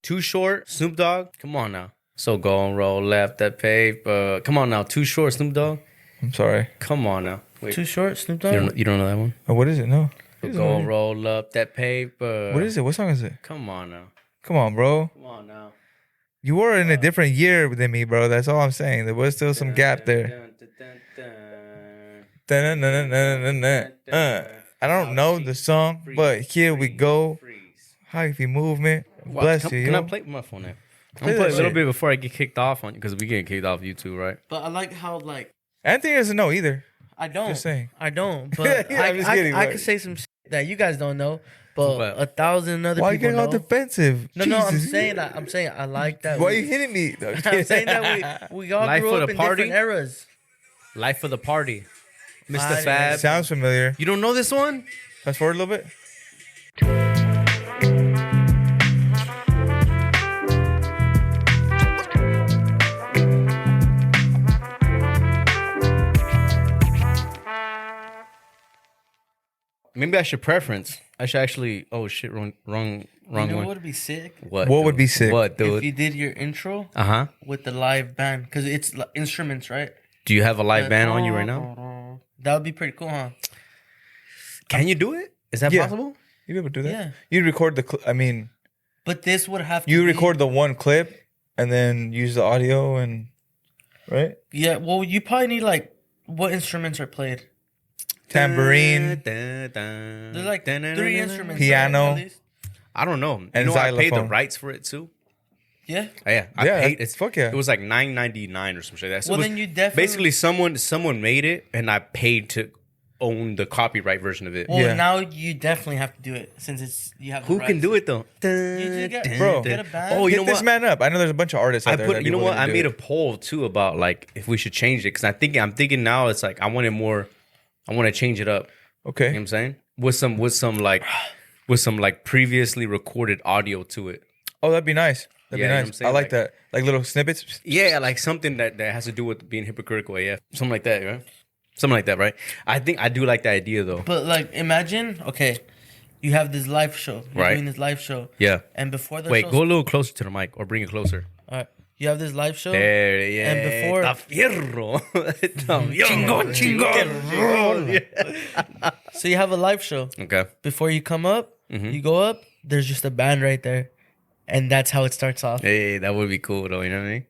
Too Short, Snoop Dogg. Come on now. So go and roll left that paper. Come on now. Too Short, Snoop Dogg. I'm sorry. Come on now. Wait. Too Short, Snoop Dogg? You don't know that one? Oh, what is it? No. So go and roll up that paper. What is it? What song is it? Come on now. Come on, bro. Come on now. You were in a different year than me, bro. That's all I'm saying. There was still some gap there. I don't know the song, but here we go. Hyphy movement. Bless you. Can I play my phone now? I'm gonna play a little bit before I get kicked off on because we get kicked off YouTube, right? But I like how Anthony doesn't know either. I don't. Just saying. I don't. But Yeah, I'm just kidding, I but- could say some shit that you guys don't know. But What? 1,000 other Why you people getting all know. defensive? No, I'm saying I like that. Why are you hitting me? No, I'm saying that we all Life grew for up the in party? different eras. Life of the Party, Mr. I- Fab. Sounds familiar. You don't know this one? Fast forward a little bit. Maybe I should preference. I should actually. Oh shit! Wrong You know one. what would be sick? What? What dude? would be sick? What, If dude? you did your intro Uh-huh. with the live band. Because it's instruments, right? Do you have a live band on you right now? That would be pretty cool, huh? Can you do it? Is that Yeah. possible? You'd be able to do that? Yeah. You record the But this would have to you be- record the one clip and then use the audio and right? Yeah, well, you probably need what instruments are played? Tambourine. There's 3 instruments. Piano. Right, at least? I don't know. And I paid the xylophone. rights for it too. Yeah. Oh, yeah, I Yeah, paid. It's fuck yeah. It was like $9.99 or some shit like that. So Well, it was then you definitely- basically someone made it, and I paid to own the copyright version of it. Well, Yeah. now you definitely have to do it since you have. Who can do it though? You just Bro. get a band. Oh, you Hit know this what? man up. I know there's a bunch of artists out I there. put. that'd You be know what? willing to I do made it. a poll too about like if we should change it because I'm thinking now it's like I want it more. I want to change it up. Okay. You know what I'm saying? With some like previously recorded audio to it. Oh, that'd be nice. That'd Yeah, you know be what I'm nice. saying? I like Like- that. Like little snippets. Yeah, like something that has to do with being hypocritical. Yeah, something like that, right? Something like that, right? I think I do like the idea though. But imagine, okay, you have this live show. You're Right. doing this live show. Yeah. And before the Wait, show, go a little closer to the mic or bring it closer. all right, you have this live show. There, yeah. And before- Está fierro. Está Chingón, chingón. Yeah. So you have a live show. Okay. Before you come up, you go up. There's just a band right there, and that's how it starts off. Hey, that would be cool though. You know what I mean?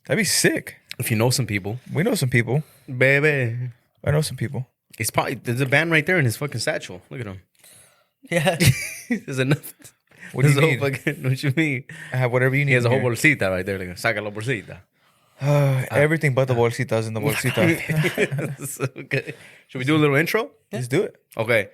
That'd be sick. If you know some people, We know some people. baby. I know some people. It's probably there's a band right there in his fucking satchel. Look at him. Yeah. There's enough. What do you There's a need? whole fucking, what you mean? I have whatever you need. He has a whole here. bolsita right there. Like, saca la bolsita. Everything but the bolsitas in the bolsita. Okay. Should we do a little intro? Let's do it. Okay.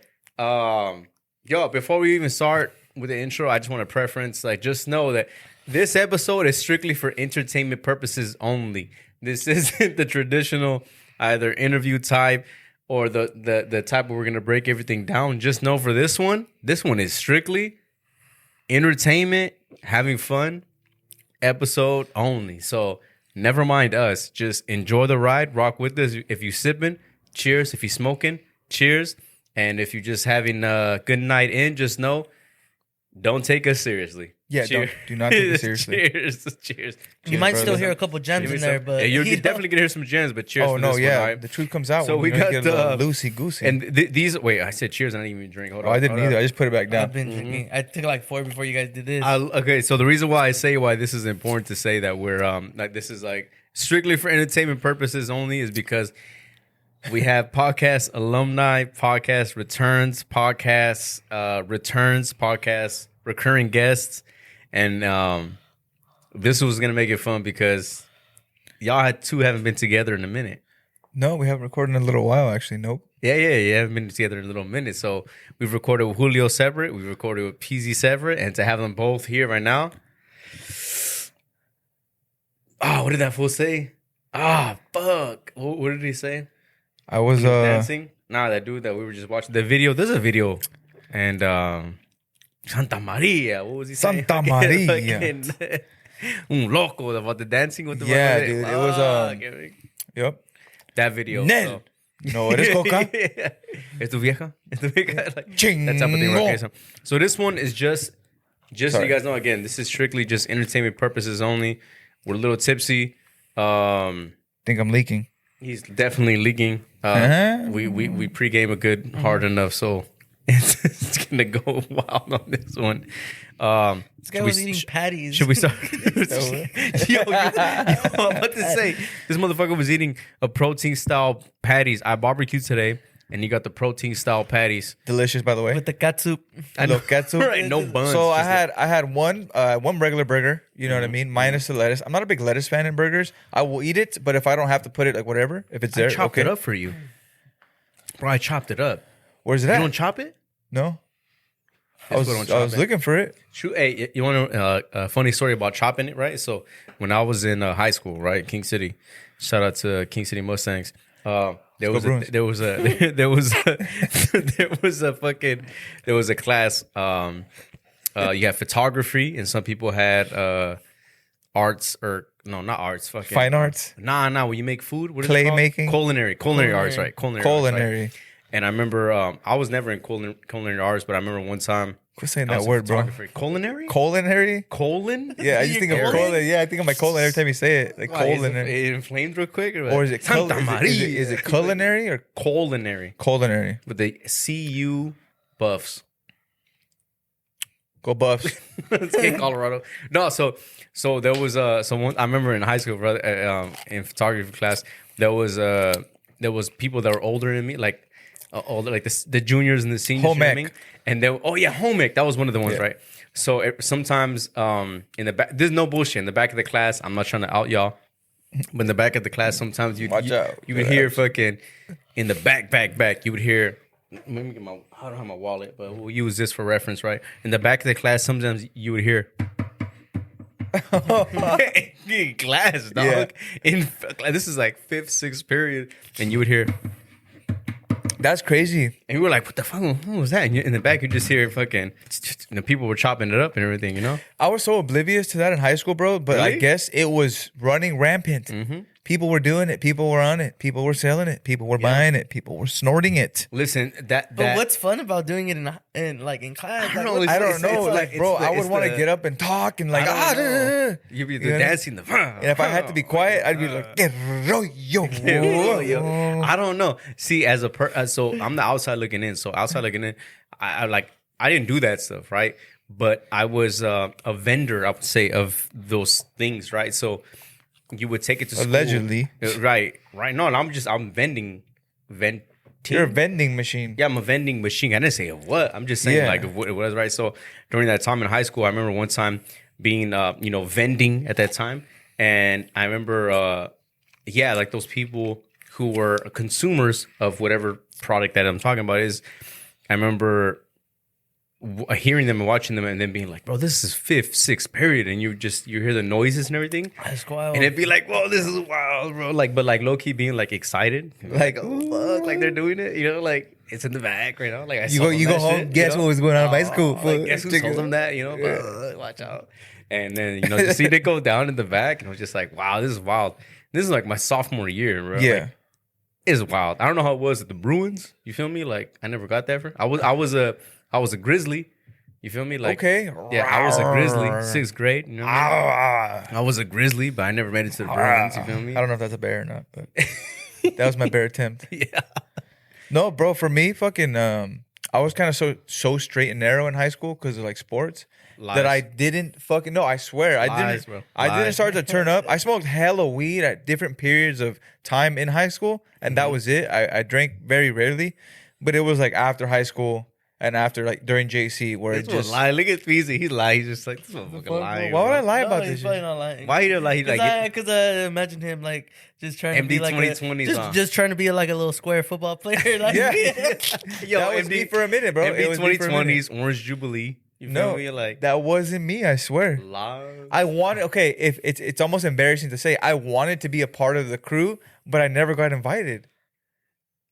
Yo, before we even start with the intro, I just want to preference, just know that this episode is strictly for entertainment purposes only. This isn't the traditional either interview type or the type where we're going to break everything down. Just know for this one is strictly entertainment, having fun, episode only. So never mind us. Just enjoy the ride. Rock with us. If you sipping, cheers. If you smoking, cheers. And if you're just having a good night in, just know, don't take us seriously. Yeah, do not take it seriously. Cheers. You might brother. still hear a couple gems in there, but you're you know. definitely gonna hear some gems. But cheers. Oh for no, this yeah. one, all right? The truth comes out. So when we you know, got you get a little loosey goosey. And these. Wait, I said cheers. I didn't even drink. Hold on. I didn't hold either. on. I just put it back down. I've been drinking. I took like 4 before you guys did this. Okay, so the reason why I say why this is important to say that we're like this is like strictly for entertainment purposes only is because we have podcast alumni, podcast returns, podcast recurring guests, and this was gonna make it fun because y'all haven't been together in a minute. No, we haven't recorded in a little while, actually. Nope. Yeah, haven't been together in a little minute. So we've recorded with Julio separate, we've recorded with Peezy separate, and to have them both here right now. Oh, what did that fool say? Ah, fuck. What did he say? I was Dancing? Nah, that dude that we were just watching the video. There's a video, and Santa Maria. What was he saying? Santa Maria. Fucking Un loco about the dancing with the Yeah, dude, it was, Yep. that video. Nel. No, eres coca. Es tu vieja? Es tu vieja? Like, Chingón. that type of thing. Right? Okay, so this one is just Just so you guys know, again, this is strictly just entertainment purposes only. We're a little tipsy. Think I'm leaking. He's definitely leaking. We pregame a good hard enough, so it's gonna go wild on this one. This guy was eating patties. Should we start? yo, I'm about to say this motherfucker was eating a protein style patties. I barbecued today, and he got the protein style patties. Delicious, by the way. With the catsup. I know catsup. Right, no buns. So I had one regular burger. You know what I mean, minus the lettuce. I'm not a big lettuce fan in burgers. I will eat it, but if I don't have to put it, like whatever, if it's there, I chopped it up for you, bro. I chopped it up. Where's it at? You don't chop it? No. I was looking for it. Shoot, hey, you want a funny story about chopping it, right? So when I was in high school, right, King City, shout out to King City Mustangs. There was a class. You had photography, and some people had arts or no, not arts. Fucking fine arts. Nah. When you make food, what is clay it called? making, culinary arts, right? Culinary. Arts, right? And I remember I was never in culinary arts, but I remember one time. Quit saying that word, bro. Culinary? Culinary? Colon? Yeah, I just think of colon. Yeah, I think of my colon every time you say it. Like culinary. It inflamed real quick? Or is it is it culinary or culinary? Culinary. With the CU Buffs. Go Buffs. Let's get Colorado. No, so there was someone I remember in high school, brother, in photography class, there was people that were older than me, like older, like the juniors and the seniors. Home ec. You know what I mean? And home ec, that was one of the ones, right? So sometimes in the back, there's no bullshit in the back of the class. I'm not trying to out y'all, but in the back of the class, sometimes you would hear fucking in the back. You would hear. Let me get I don't have my wallet, but we'll use this for reference, right? In the back of the class, sometimes you would hear. In class, dog. Yeah. This is like 5th, 6th period, and you would hear. That's crazy. And we were like, what the fuck? What was that? And in the back, you just hear fucking, people were chopping it up and everything, you know? I was so oblivious to that in high school, bro. But really? I guess it was running rampant. Mm-hmm. People were doing it. People were on it. People were selling it. People were buying it. People were snorting it. Listen, that. But what's fun about doing it in class? I don't know. Like, bro, I would want to get up and talk and like, you'd be dancing the. And if I had to be quiet, I'd be like, get rollo. I don't know. See, so I'm the outside looking in. So outside looking in, I didn't do that stuff, right? But I was a vendor, I would say, of those things, right? So. You would take it to school. Allegedly. Right. No, I'm vending. You're a vending machine. Yeah, I'm a vending machine. I didn't say what. I'm just saying like what it was, right? So during that time in high school, I remember one time being, vending at that time. And I remember, like those people who were consumers of whatever product that I'm talking about is, I remember hearing them and watching them and then being like, bro, this is 5th, 6th period, and you hear the noises and everything. That's wild. And it'd be like, whoa, this is wild, bro. Like, but like low key being like excited, like, oh fuck, like they're doing it, like it's in the back, you know. Like you go home, shit, guess what was going on in my school? Like, guess who told them that, watch out. And then you see they go down in the back, and I was just like, wow, this is wild. This is like my sophomore year, bro. Yeah. Like, it's wild. I don't know how it was at the Bruins. You feel me? Like I never got that. I was a Grizzly. You feel me? Like okay. Yeah, I was a Grizzly, 6th grade. You know what I mean? I was a Grizzly, but I never made it to the Bruins. You feel me? I don't know if that's a bear or not, but that was my bear attempt. Yeah. No, bro. For me, fucking, I was kind of so straight and narrow in high school because of like sports. Lies. That I didn't fucking no. I swear I didn't. Bro. I didn't start to turn up. I smoked hella weed at different periods of time in high school, and that was it. I drank very rarely, but it was like after high school. And after, like, during JC, where it just... lie. Look at Peezy. He's lying. He's just like, this motherfucker lying. Why would I lie about this? He's probably not lying. Why you lie? Because I imagine him, like, just trying to be like just trying to be like a little square football player. Like, yeah. Yo, that was me for a minute, bro. MD 2020s, Orange Jubilee. You feel me? Like, that wasn't me, I swear. Lies. I wanted... Okay, if it's almost embarrassing to say. I wanted to be a part of the crew, but I never got invited.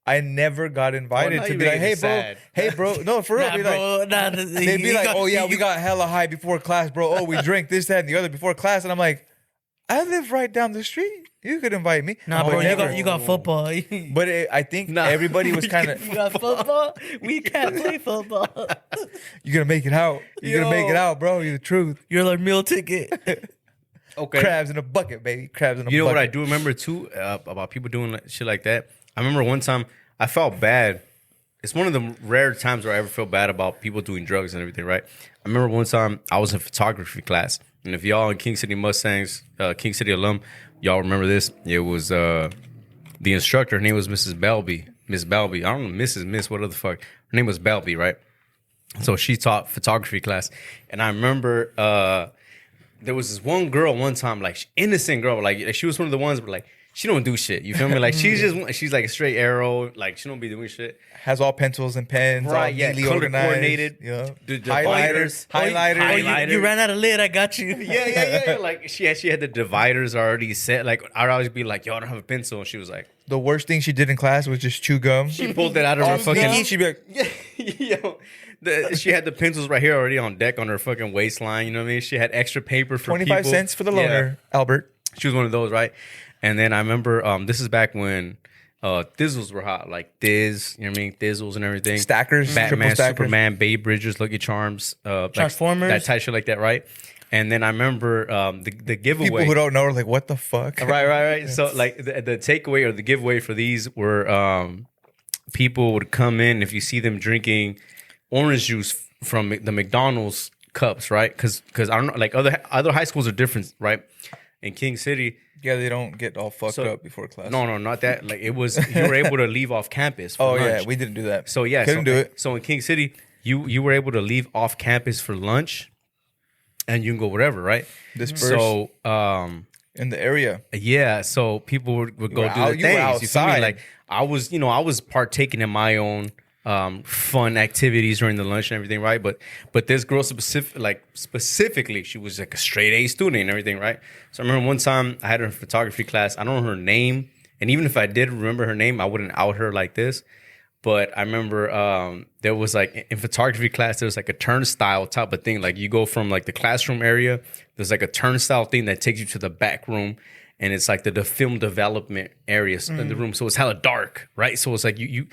I never got invited to be like, hey, bro. No, for real. They'd be like, oh, yeah, we got hella high before class, bro. Oh, we drank this, that, and the other before class. And I'm like, I live right down the street. You could invite me. Nah, bro, you got football. But I think everybody was kind of... You got football? We can't play football. You're going to make it out. You're going to make it out, bro. You're the truth. You're like meal ticket. Okay. Crabs in a bucket, baby. Crabs in a bucket. You know what I do remember, too, about people doing shit like that? I remember one time I felt bad. It's one of the rare times where I ever feel bad about people doing drugs and everything, right? I remember one time I was in photography class. And if y'all in King City Mustangs, King City alum, y'all remember this? It was the instructor. Her name was Mrs. Belby. Miss Belby. I don't know, Miss, what the fuck. Her name was Belby, right? So she taught photography class. And I remember... there was this one girl one time, like innocent girl, like she was one of the ones, but like she don't do shit. You feel me? Like she's like a straight arrow. Like she don't be doing shit. Has all pencils and pens, right? All Yeah, color coordinated. Yeah, highlighters. Highlighter. You ran out of lid. I got you. Yeah. Like she had the dividers already set. Like I'd always be like, "Yo, I don't have a pencil," and she was like, the worst thing she did in class was just chew gum. She pulled it out of her fucking. She'd be like, yo. She had the pencils right here already on deck on her fucking waistline. You know what I mean? She had extra paper for 25 people. cents for the loaner, Albert. She was one of those, right? And then I remember this is back when Thizzles were hot, like Thiz, you know what I mean? Thizzles and everything. Stackers, Batman, stackers. Superman, Babe Bridgers, Lucky Charms, Transformers, that type of shit like that, right? And then I remember the giveaway. People who don't know are like, what the fuck? Right. Yes. So like the takeaway or the giveaway for these were people would come in if you see them drinking orange juice from the McDonald's cups, right? Because I don't know, like other high schools are different, right? In King City, yeah, they don't get all fucked up before class. No, not that. Like it was, you were able to leave off campus. For lunch. Yeah, we didn't do that. So yeah, couldn't do it. So in King City, you were able to leave off campus for lunch, and you can go wherever, right? Disperse. So in the area, yeah. So people would go do the things. You feel me? Like I was partaking in my own fun activities during the lunch and everything, right? But this girl specifically, she was like a straight A student and everything, right? So I remember one time I had her in photography class. I don't know her name, and even if I did remember her name, I wouldn't out her like this. But I remember there was like in photography class, there was like a turnstile type of thing. Like you go from like the classroom area, there's like a turnstile thing that takes you to the back room. And it's like the film development areas in the room. So it's hella dark, right? So it's like you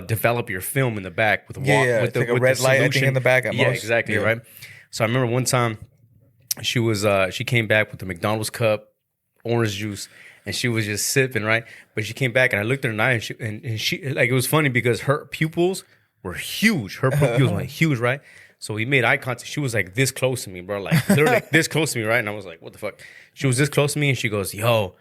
develop your film in the back with with the like a red light, I think, in the back. Yeah, exactly, right? So I remember one time she came back with the McDonald's cup, orange juice, and she was just sipping, right? But she came back and I looked at her eye and she like, it was funny because her pupils were huge. Her pupils were huge, right? So we made eye contact. She was like this close to me, bro. Like literally like this close to me, right? And I was like, what the fuck? She was this close to me and she goes, yo,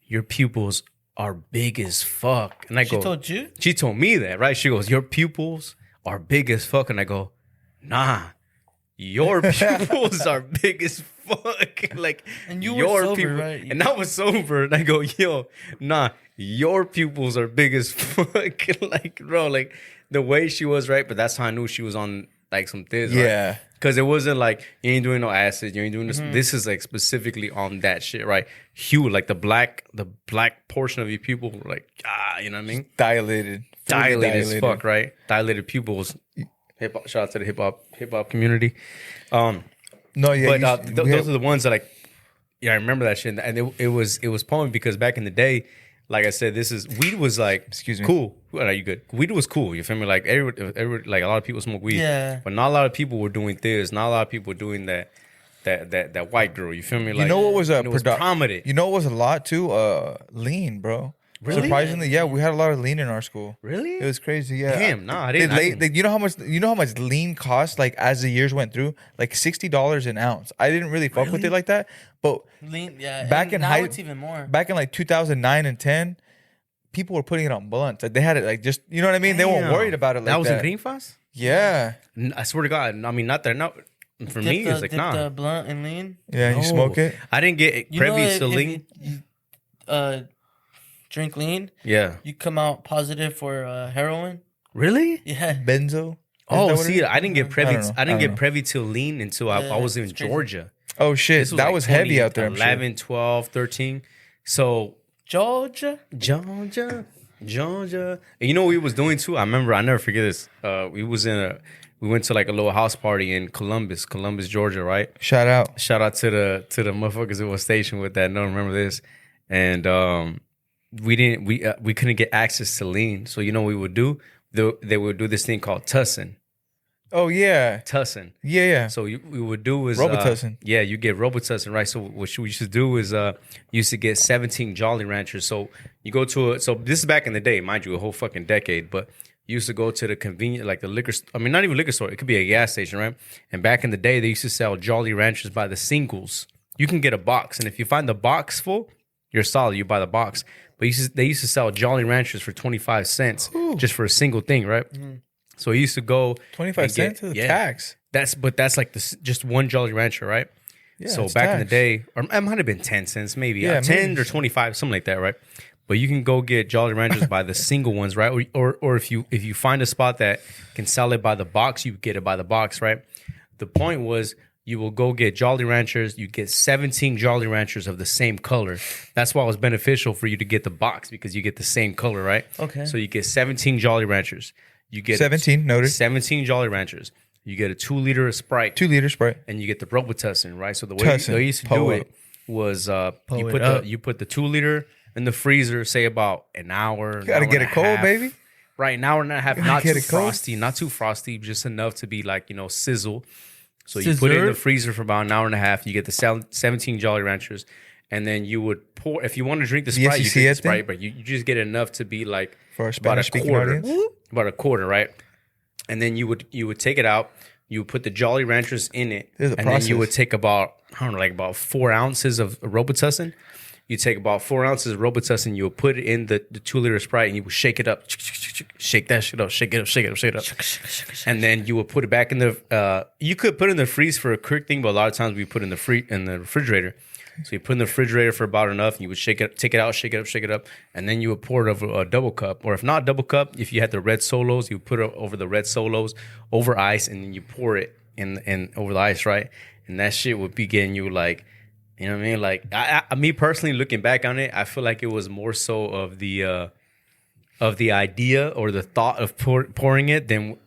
your pupils are big as fuck. And She told you? She told me that, right? She goes, your pupils are big as fuck. And I go, nah, your pupils are big as fuck. Like, and you were sober, right? And I was sober. And I go, yo, nah, your pupils are big as fuck. Like, bro, like the way she was, right? But that's how I knew she was on like some Thiz, yeah. Right? Because it wasn't like you ain't doing no acid, you ain't doing this. Mm-hmm. This is like specifically on that shit, right? Hue, like the black portion of your pupil, like you know what I mean? Dilated as fuck, right? Dilated pupils. Hip hop. Shout out to the hip hop community. No, yeah, but those are the ones that like. Yeah, I remember that shit, and it was poem because back in the day, like I said, weed was like, excuse me, cool. Are you good? Weed was cool. You feel me? Like every like a lot of people smoke weed, yeah, but not a lot of people were doing this. Not a lot of people were doing that white girl. You feel me? Like, you know what was prominent. You know what was a lot too? Lean, bro. Really? Surprisingly, yeah, we had a lot of lean in our school. Really? It was crazy. Yeah. Damn, I didn't. You know how much lean cost? Like as the years went through, like $60 an ounce. I didn't really fuck with it like that, but lean, yeah. Back in it's even more. Back in like 2009 and 10, people were putting it on blunts. Like they had it like just, you know what I mean? Damn. They weren't worried about it like that. That was in Green Foss? Yeah. I swear to God. I mean, not there. No, for me, it's like nah. The blunt and lean. Yeah, no. You smoke it. I didn't get privy to lean. Drink lean. Yeah. You come out positive for heroin. Really? Yeah. Benzo. Oh, see, I didn't get privy. I didn't get privy to lean until I was in Georgia. Oh shit, that was heavy out there. 11, 12, 13. So Georgia. And you know what we was doing too? I remember. I never forget this. We was in we went to like a little house party in Columbus, Georgia, right? Shout out to the motherfuckers who was stationed with that. No, remember this, and we couldn't get access to lean, so you know what we would do? They would do this thing called tussing. Oh yeah, tussing. Yeah. So we would do is Robitussin. Yeah, you get Robitussin, right? So what we used to do is used to get 17 Jolly Ranchers. So you go to so this is back in the day, mind you, a whole fucking decade, but you used to go to the convenient, like the liquor. I mean, not even liquor store. It could be a gas station, right? And back in the day, they used to sell Jolly Ranchers by the singles. You can get a box, and if you find the box full, you're solid. You buy the box. But they used to sell Jolly Ranchers for 25 cents just for a single thing, right? Mm-hmm. So he used to go 25 cents to the tax. That's like just one Jolly Rancher, right? Yeah. So back in the day, or it might have been 10 cents, maybe 10 or 25, something like that, right? But you can go get Jolly Ranchers by the single ones, right? Or if you find a spot that can sell it by the box, you get it by the box, right? The point was you will go get Jolly Ranchers. You get 17 Jolly Ranchers of the same color. That's why it was beneficial for you to get the box because you get the same color, right? Okay. So you get 17 Jolly Ranchers. You get 17, noted. 17 Jolly Ranchers. You get a 2 liter of Sprite. 2 liter Sprite. And you get the Robitussin, right? So the way they used to do it was you put the 2 liter in the freezer, say about an hour. You gotta get it cold, baby. Right, an hour and a half, not too frosty, just enough to be like, sizzle. So you put it in the freezer for about an hour and a half. You get the 17 Jolly Ranchers. And then you would pour, if you want to drink the Sprite, you drink the Sprite, but you just get enough to be like for a Spanish-speaking audience. About a quarter, right? And then you would take it out. You would put the Jolly Ranchers in it, then you would take about 4 ounces of Robitussin. You take about 4 ounces of Robitussin. You would put it in the 2 liter Sprite, and you would shake it up, shake that shit up, shake it up. And then you would put it back in the. You could put it in the freeze for a quick thing, but a lot of times we put it in the refrigerator. So you put in the refrigerator for about enough, and you would take it out, shake it up, and then you would pour it over a double cup. Or if not double cup, if you had the red solos, you would put it over the red solos, over ice, and then you pour it in over the ice, right? And that shit would be getting you like, you know what I mean? Like, me personally, looking back on it, I feel like it was more so of the idea or the thought of pouring it than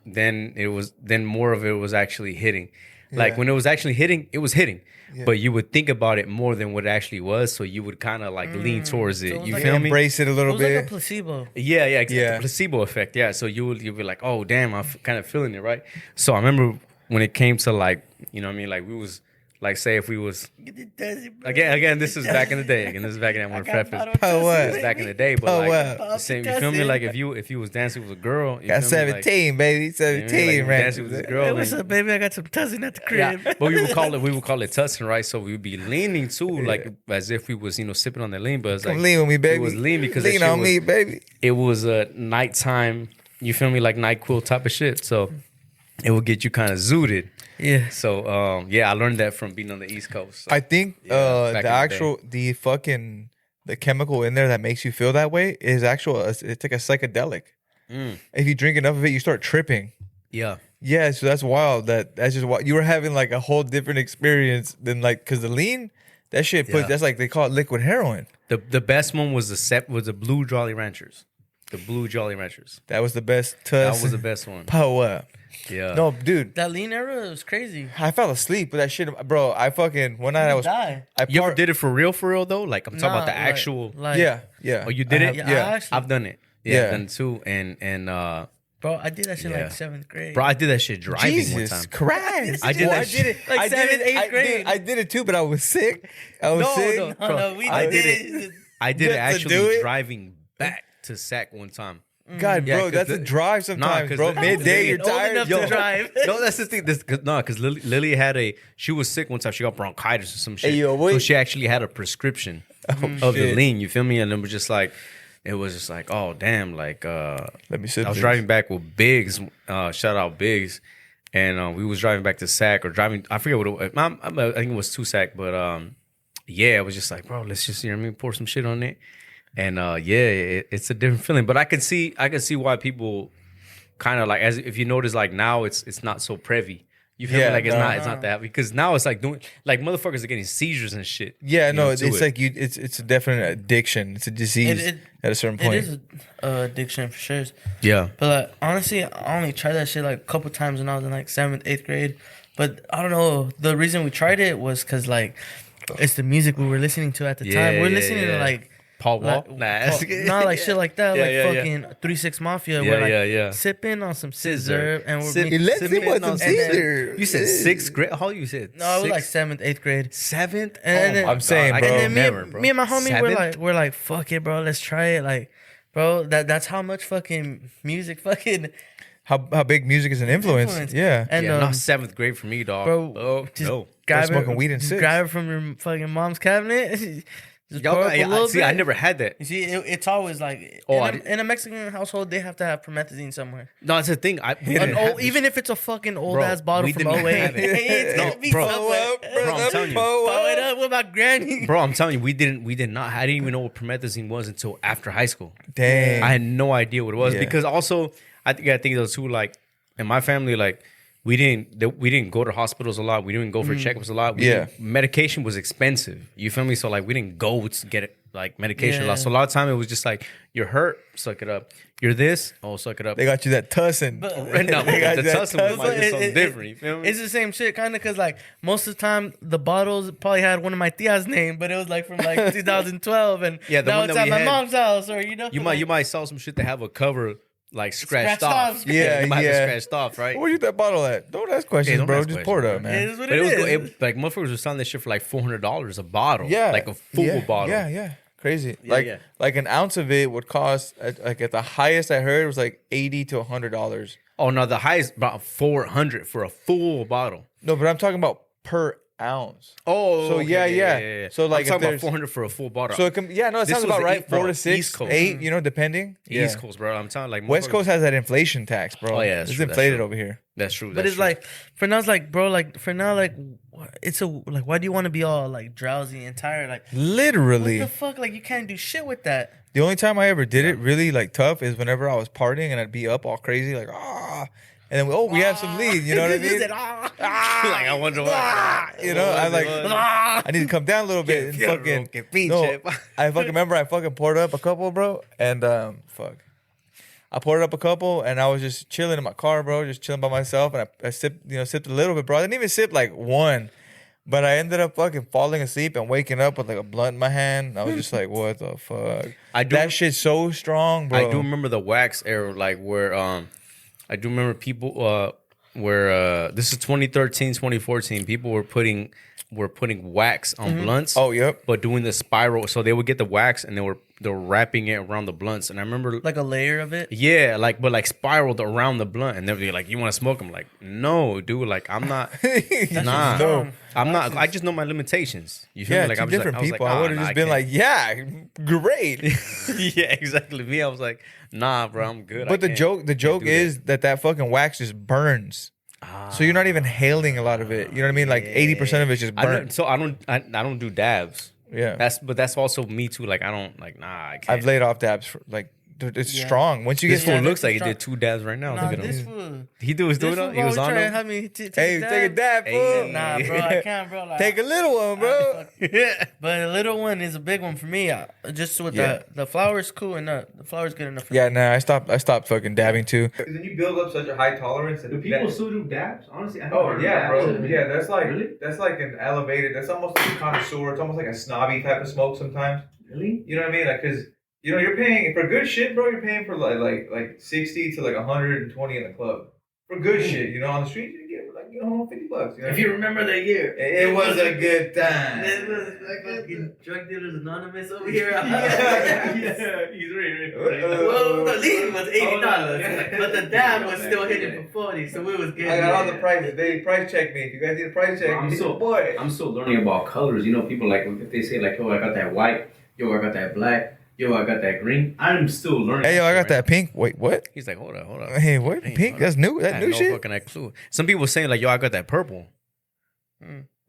more of it was actually hitting. Like when it was actually hitting, it was hitting. Yeah. But you would think about it more than what it actually was, so you would kind of like lean towards it. You feel me? Embrace it a little bit. Like a placebo. Yeah, exactly. The placebo effect. Yeah, so you'd be like, oh damn, I'm kind of feeling it, right? So I remember when it came to like, you know what I mean, like we was like, say if we was again, this is back in the day. Again, this is back in that one preface. This is back in the day, but like, same, you feel me? Like if you was dancing with a girl, got 17, baby, 17, right? Dancing with a girl. Hey, what's up, baby? I got some tussin at the crib. Yeah, but we would call it tussin, right? So we would be leaning too, like as if we was sipping on the lean, but it's like, come lean with me, baby. It was lean because lean on me, baby. It was a nighttime. You feel me? Like NyQuil type of shit. So it would get you kind of zooted. Yeah. So I learned that from being on the East Coast. So, I think the chemical in there that makes you feel that way is it's like a psychedelic. If you drink enough of it, you start tripping. Yeah. Yeah, so that's wild. That's just wild. You were having like a whole different experience than like, because the lean, that shit that's like, they call it liquid heroin. The best one was the blue Jolly Ranchers. The blue Jolly Ranchers. That was the best. That was the best one. Power. Yeah. No, dude. That lean era was crazy. I fell asleep with that shit, bro. I fucking one night You ever did it for real though? Like I'm talking about the actual. Yeah. Oh, you did it? Yeah. I've done it. Yeah, I've done it too. And bro, I did that shit like 7th grade. Bro, I did that shit driving one time. Jesus Christ. I did that shit. Like 7th, 8th grade. I did it too, but I was sick. No, I did it. I did it actually driving back to SAC one time. God, bro, that's a drive sometimes, bro. Midday, you're tired. To drive. No, that's the thing. Because Lily she was sick one time. She got bronchitis or some shit. So she actually had a prescription of the lean. You feel me? And it was just like, oh damn, like let me sit. I was driving back with Biggs. Shout out Biggs, and we was driving back to SAC or driving. I forget what it was. I think it was to SAC, but it was just like, bro, let's just pour some shit on it. And it's a different feeling, but I can see why people kind of like, as if you notice, like now it's not so prevy. You feel me? Like it's not that, because now it's like doing like motherfuckers are getting seizures and shit. Yeah, no, it's like it's a definite addiction. It's a disease at a certain point. It is an addiction for sure. Yeah, but like, honestly, I only tried that shit like a couple times when I was in like 7th, 8th grade. But I don't know. The reason we tried it was because like it's the music we were listening to at the time. We're listening to like Paul Wall, not like shit like that, fucking 3 6 Mafia. We're like sipping on some scissor, and we're sipping on some scissor. You said 6th grade? How you said? No, it was like 7th, 8th grade. 7th? And then, I'm saying, bro. And then me and my homie we're like, fuck it, bro. Let's try it, like, bro. That's how much fucking music, fucking. How big music is an influence. Yeah. And not 7th grade for me, dog. Bro, no. Smoking weed and six. Grab it from your fucking mom's cabinet. I never had that. You see, it's always like in a Mexican household, they have to have promethazine somewhere. No, that's the thing. Even if it's a fucking old ass bottle from 08, it's gonna be bro, I'm telling you. What about granny? Bro, I'm telling you, we did not. I didn't even know what promethazine was until after high school. Dang, I had no idea what it was because also I think those two, like in my family, like. We didn't go to hospitals a lot. We didn't go for checkups a lot. Medication was expensive. You feel me? So like we didn't go to get it, like medication a lot. So a lot of time it was just like, you're hurt, suck it up. You're this, suck it up. They got you that tussin. No, the tussin was something different. You feel me? It's the same shit, kind of, because like most of the time the bottles probably had one of my tia's name, but it was like from like 2012, and now it's at my mom's house, or you might sell some shit that have a cover. Like scratched off. Yeah, you might have scratched off, right? Where'd you get that bottle at? Don't ask questions, bro. Just pour it up, man. It is what it is. Like motherfuckers were selling this shit for like $400 a bottle. Yeah, like a full bottle. Yeah. Crazy. Like an ounce of it would cost like at the highest I heard was like $80 to $100. Oh no, the highest about $400 for a full bottle. No, but I'm talking about per ounce. Oh, so okay, yeah. So like I'm talking about $400 for a full bottle. So it it sounds about right. 4 to 6, 8, depending. East Coast, bro. I'm telling like West Coast has that inflation tax, bro. Oh yeah, it's inflated over here. That's true. But it's like for now, it's like, bro, like for now, like it's like, why do you want to be all like drowsy and tired? Like literally, what the fuck? Like you can't do shit with that. The only time I ever did it really like tough is whenever I was partying and I'd be up all crazy like and then we have some lead, you know what I mean? Like I wonder why. I need to come down a little bit and fucking. I fucking remember I fucking poured up a couple, bro, and I poured up a couple and I was just chilling in my car, bro, just chilling by myself, and I sipped a little bit, bro. I didn't even sip like one, but I ended up fucking falling asleep and waking up with like a blunt in my hand. I was just like, what the fuck? That shit's so strong, bro. I do remember the wax era, like where I do remember people where this is 2013, 2014. People were putting wax on blunts. Oh, yep. But doing the spiral, so they would get the wax and they were wrapping it around the blunts. And I remember like a layer of it. Yeah, but spiraled around the blunt. And they'd be like, "You want to smoke?" I'm like, "No, dude. Like I'm not. Nah, no. I'm not. I just know my limitations. You feel me? Like I'm different people. I would have just been like, yeah, great. Yeah, exactly. Me, I was like, nah, bro, I'm good. But the joke is that fucking wax just burns. So you're not even inhaling a lot of it. You know what I mean? Like 80% of it just burns. I don't do dabs. Yeah. That's also me too. Like I don't I can't. I've laid off dabs for like. It's strong. Once you this fool looks like he did 2 dabs right now. Nah, Look at this him. fool. He was doing it. He was on it. Hey, take a dab, fool. Hey. Nah, bro, I can't, bro. Like, take a little one, bro. Yeah. But a little one is a big one for me. Just with the flour's cool enough. The flour's good enough for me. Nah, I stopped fucking dabbing too. Because then you build up such a high tolerance. Do people still do dabs? Honestly, I bro. Yeah, that's like an elevated. That's almost like a connoisseur. It's almost like a snobby type of smoke sometimes. Really? You know what I mean? Like, because you're paying for good shit, bro. You're paying for like 60 to like 120 in the club for good shit. On the street you get like $50. If you remember that year, it was a good time. It was fucking Drug Dealers Anonymous over here. Yeah, he's really. Well, the lead was $80, but the dab was still hitting for 40, so it was good. I got all the prices. They price check me. If you guys need a price check, I'm still learning about colors. People like if they say like, "Yo, I got that white. Yo, I got that black. Yo, I got that green." I'm still learning. Hey, yo, I got that pink. Wait, what? He's like, hold up. Hey, what? Pink? That's new. That new shit. Fucking clue. Some people saying like, "Yo, I got that purple."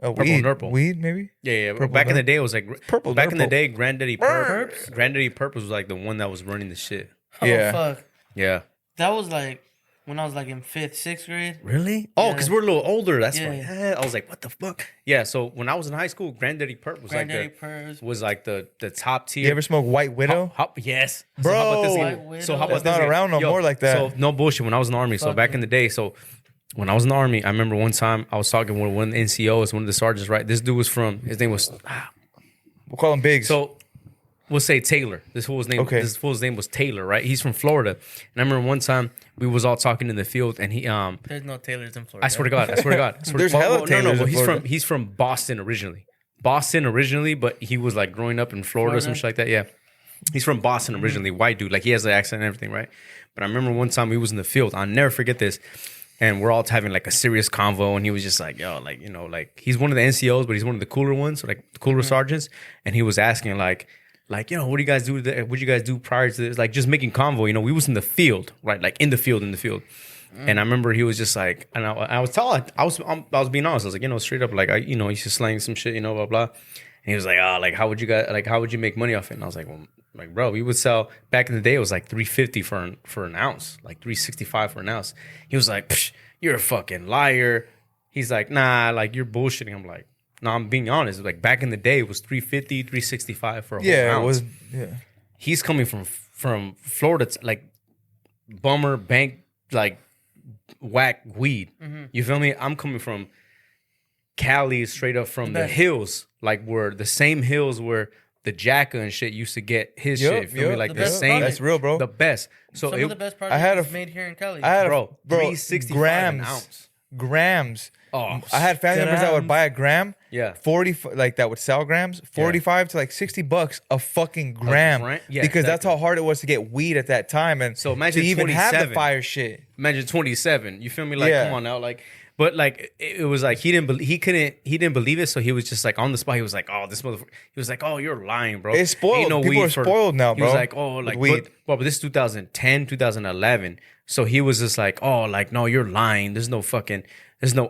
Purple nurple. Weed, maybe. Yeah. Back in the day, it was like purple. Back in the day, Granddaddy Purples was like the one that was running the shit. Oh, yeah. Fuck. Yeah. That was like when I was like in 5th, 6th grade. Really? Oh, because we're a little older. That's why. Yeah. I was like, what the fuck? Yeah. So when I was in high school, Granddaddy Perp was like the top tier. You ever smoke White Widow? Yes, Bro. So how about this? White Widow. So how about That's this? not around no more like that. So no bullshit. When I was in the army, so back in the day, so when I was in the army, I remember one time I was talking with one of the NCOs, one of the sergeants. Right, this dude was his name was. We'll call him Biggs. So we'll say Taylor. This fool's name. Okay. This fool's name was Taylor. Right, he's from Florida. And I remember one time we was all talking in the field, and he There's no Taylors in Florida. I swear to God. There's hella Taylors in Florida. He's from Boston originally. But he was like growing up in Florida or some shit like that. Yeah. He's from Boston originally, white dude. Like he has the accent and everything, right? But I remember one time we was in the field. I'll never forget this. And we're all having like a serious convo, and he was just like, yo, like, you know, like he's one of the NCOs, but he's one of the cooler ones, so like the cooler sergeants. And he was asking like, you know, what do you guys do? What do you guys do prior to this? Like just making convo, you know, we was in the field, right? Like in the field. And I remember he was just like, and I was being honest. I was like, you know, straight up, like, he's just slaying some shit, you know, blah, blah. And he was like, like, how would you make money off it? And I was like, well, like, bro, we would sell, back in the day, it was like $350 for an ounce, like $365 for an ounce. He was like, psh, you're a fucking liar. He's like, nah, like, you're bullshitting. I'm like, no, I'm being honest. Like, back in the day, it was $350, $365 for a whole ounce. It was, yeah. He's coming from Florida, like, bummer, bank, like, whack weed. Mm-hmm. You feel me? I'm coming from Cali, straight up from the hills, like, where the same hills where the Jacka and shit used to get his shit. You feel me? Like the same. That's real, bro. The best. So some of the best products made here in Cali. I had bro, 365 an ounce. Grams. Oh, I had family members that would buy a gram. Yeah. 40, like that would sell grams. 45 to like $60 a fucking gram. Yeah, because that's how hard it was to get weed at that time. And so imagine to even have the fire shit. Imagine 27. You feel me? Like, come on now, like. But like it was like he didn't believe it, so he was just like on the spot. He was like, "Oh, this motherfucker." He was like, "Oh, you're lying, bro." It's spoiled. No People are spoiled now, bro. He was like, "Oh, like weed." But this is 2010, 2011. So he was just like, "Oh, like no, you're lying. There's no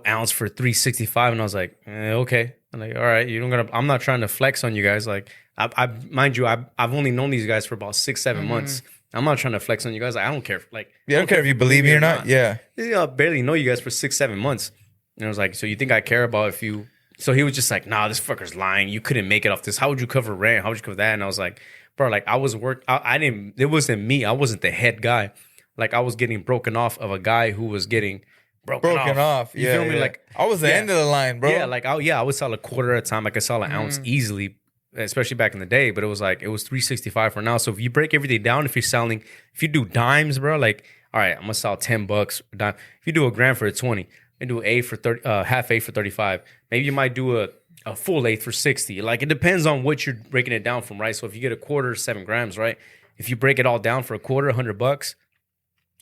ounce for 365." And I was like, "Okay." I'm like, "All right, I'm not trying to flex on you guys. Like, I mind you, I've only known these guys for about 6-7 months." I'm not trying to flex on you guys. I don't care. Like, I don't care if you believe me or not. Yeah. I barely know you guys for 6-7 months. And I was like, so you think I care about if you... So he was just like, nah, this fucker's lying. You couldn't make it off this. How would you cover rent? How would you cover that? And I was like, bro, like I didn't... It wasn't me. I wasn't the head guy. Like I was getting broken off of a guy who was getting broken off. You feel me? Like I was the end of the line, bro. Yeah, like I would sell a quarter at a time. I could sell an ounce easily, especially back in the day, but it was like, it was 365 for now. So if you break everything down, if you do dimes, bro, like, all right, I'm gonna sell $10 a dime. If you do a gram for 20, and do an eighth for 30, half eighth for 35, maybe you might do a full eighth for 60. Like it depends on what you're breaking it down from, right? So if you get a quarter, 7 grams, right? If you break it all down for a quarter, $100,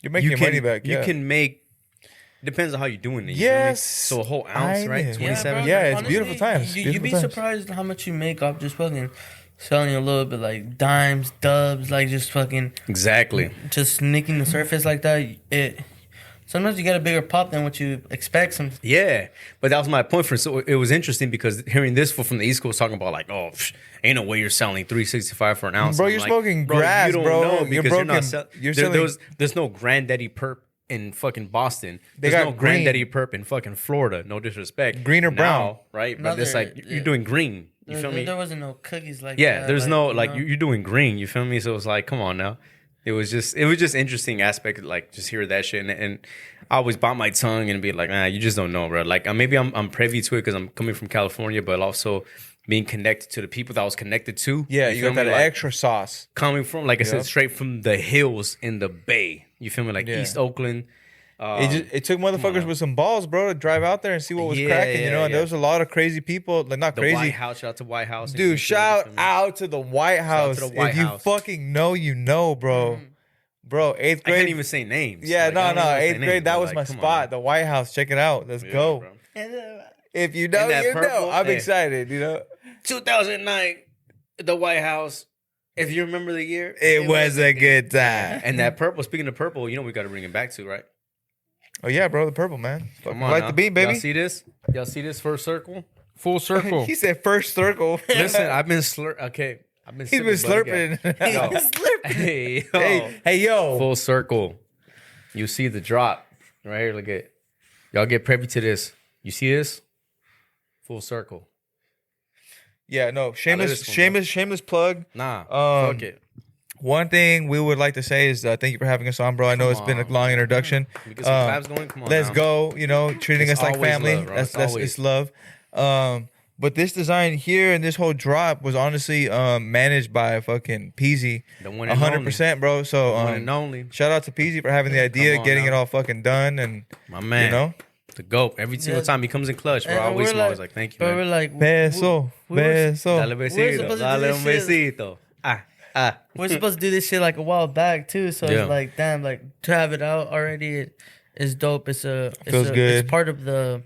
you're making your money back. You can make. Depends on how you're doing it. Yes. So a whole ounce, right? 27. Yeah, it's honestly, beautiful times. You'd be surprised how much you make off just fucking selling a little bit, like dimes, dubs, like just fucking exactly, just nicking the surface like that. Sometimes you get a bigger pop than what you expect. Yeah, but that was my point. So it was interesting because hearing this from the East Coast talking about like, oh, ain't no way you're selling $365 for an ounce, bro. You're like, smoking grass, you don't bro. Know because you're broken. selling. There's no Granddaddy Perp in fucking Boston. There's no Granddaddy Perp in fucking Florida. No disrespect. Green or brown, right? But it's like you're doing green. You feel me? There wasn't no cookies like that. There's like, no like you're doing green. You feel me? So it's like, come on now. It was just interesting aspect, like just hear that shit, and I always bite my tongue and be like, nah, you just don't know, bro. Like maybe I'm privy to it because I'm coming from California, but also being connected to the people that I was connected to. Yeah, you got that extra sauce coming from, like I said, straight from the hills in the Bay. You feel me? Like East Oakland. It took motherfuckers with some balls, bro, to drive out there and see what was cracking, you know. And there was a lot of crazy people, like not crazy. White House, shout out to White House, dude. Shout out to the White House. If you fucking know, you know, bro. Bro, 8th grade. I can't even say names. Yeah, no. 8th grade, that was my spot. The White House. Check it out. Let's go. Bro. If you know, you know. I'm excited. You know. 2009, the White House. If you remember the year, it was a good time. And that purple. Speaking of purple, you know we got to bring it back to, right? Oh yeah, bro, the purple, man. Come on, like the bean, baby. Y'all see this? Y'all see this first circle? Full circle. He said first circle. Listen, I've been okay. He's been slurping. He's slurping. Hey, yo. Hey, yo. Full circle. You see the drop. Right here, look at. Y'all get privy to this. You see this? Full circle. Yeah, no, shameless plug. Nah, fuck it. One thing we would like to say is thank you for having us on, bro. I know it's been a long introduction. We get some claps going. Come on, let's now. go. You know, treating It's us like always family. love, bro. It's love. But this design here and this whole drop was honestly managed by fucking Peezy. The one and 100%, bro. So one and only. Shout out to Peezy for having the idea, getting it all fucking done, and my man, you know, the GOAT. Every single time he comes in clutch, bro. I always like, thank you, man. We're like, beso. Dale besito. Dale un besito. We're supposed to do this shit like a while back too, so it's like, damn, like to have it out already is dope. Feels good. It's part of the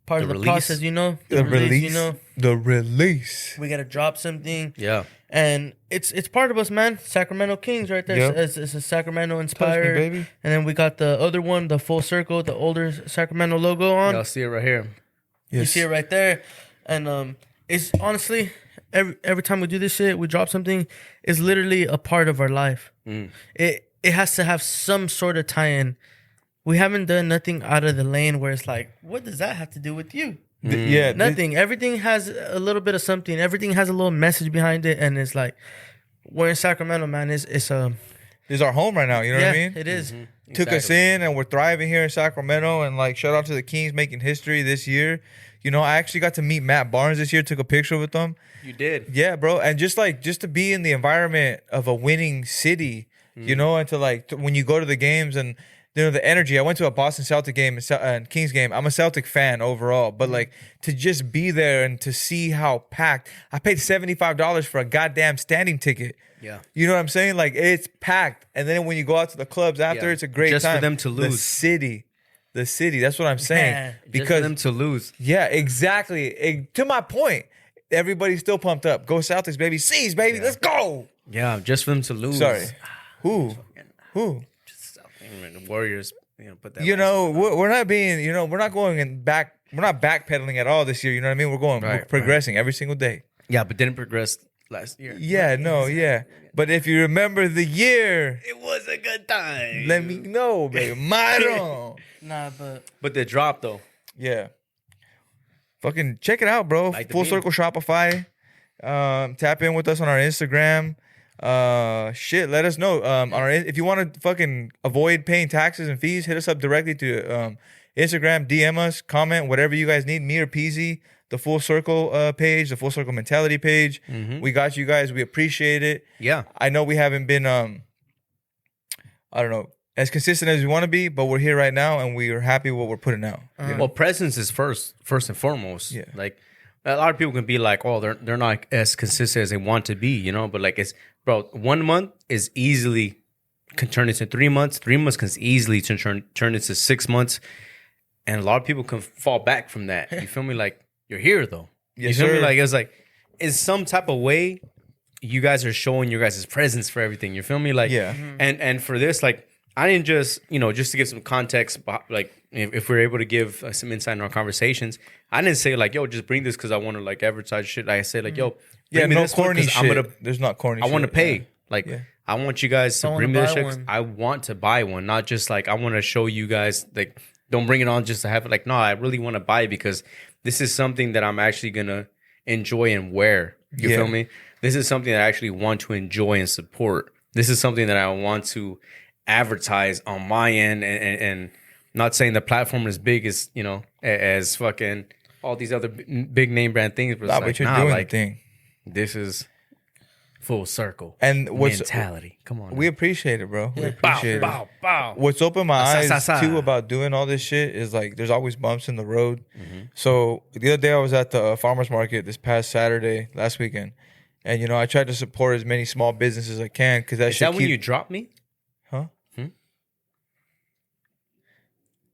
process, you know. The release, you know. The release. We gotta drop something. Yeah. And it's part of us, man. Sacramento Kings, right there. Yep. It's a Sacramento inspired, baby. And then we got the other one, the full circle, the older Sacramento logo on. Y'all see it right here. Yes. You see it right there, and it's honestly every time we do this shit, we drop something. It's literally a part of our life. It has to have some sort of tie-in. We haven't done nothing out of the lane where it's like, what does that have to do with you? Yeah, Nothing. Everything has a little bit of something. Everything has a little message behind it, and it's like, we're in Sacramento, man. It's This is our home right now. You know what I mean? It is. Took us in, and we're thriving here in Sacramento. And like, shout out to the Kings making history this year. You know, I actually got to meet Matt Barnes this year. Took a picture with him. You did. Yeah, bro. And just to be in the environment of a winning city, you know, and when you go to the games and, you know, the energy. I went to a Boston Celtic game and Kings game. I'm a Celtic fan overall, but like to just be there and to see how packed. I paid $75 for a goddamn standing ticket. Yeah. You know what I'm saying? Like, it's packed. And then when you go out to the clubs after, it's a great just time. for them to lose. The city. That's what I'm saying. Yeah, just for them to lose. Yeah, exactly. To my point, everybody's still pumped up. Go Celtics, baby. C's, baby. Yeah. Let's go. Yeah, just for them to lose. Sorry. Who? The Warriors, you know, put that. You know, we're not being, you know, we're not going back. We're not backpedaling at all this year. You know what I mean? We're progressing every single day. Yeah, but didn't progress last year. Yeah, no, yeah. But if you remember the year, It was a good time. let me know, baby. Myron. Nah, But the drop though. Yeah. Fucking check it out, bro. Like the Full meme. Circle Shopify. Tap in with us on our Instagram. Let us know. If you want to fucking avoid paying taxes and fees, hit us up directly to Instagram, DM us, comment, whatever you guys need. Me or Peezy, the Full Circle page, the Full Circle Mentality page. We got you guys. We appreciate it. Yeah. I know we haven't been I don't know, as consistent as we want to be, but we're here right now and we are happy with what we're putting out. You know? Well, presence is first and foremost. Yeah. Like a lot of people can be like, oh, they're not as consistent as they want to be, you know. But like bro, 1 month is easily can turn into 3 months. 3 months can easily turn into 6 months, and a lot of people can fall back from that. You feel me? Like you're here though. Yes, you feel me? sir. Like it's like in some type of way, you guys are showing your guys' presence for everything. You feel me? Like Yeah. And for this, like I didn't just just to give some context, like if we're able to give some insight in our conversations, I didn't say like, yo, just bring this because I want to like advertise shit. I said like, yo, Yeah, bring me no this one corny 'cause shit. There's not corny shit. I want to pay. Like, Yeah. I want you guys to I wanna bring me this buy shit. 'Cause one. I want to buy one, not just like I want to show you guys. Like, don't bring it on just to have it. Like, no, I really want to buy it because this is something that I'm actually gonna enjoy and wear. You Yeah. feel me? This is something that I actually want to enjoy and support. This is something that I want to advertise on my end, and not saying the platform is big as as fucking all these other big name brand things, but, Nah, it's but you're like, doing like the thing. this is full circle And what's mentality. Come on, we appreciate it, bro. We Yeah. appreciate it. bow, bow. What's opened my eyes sa. too about doing all this shit is like there's always bumps in the road. Mm-hmm. So the other day I was at the farmers market this past Saturday last weekend, and I tried to support as many small businesses as I can because that Is shit that when you drop me? Huh?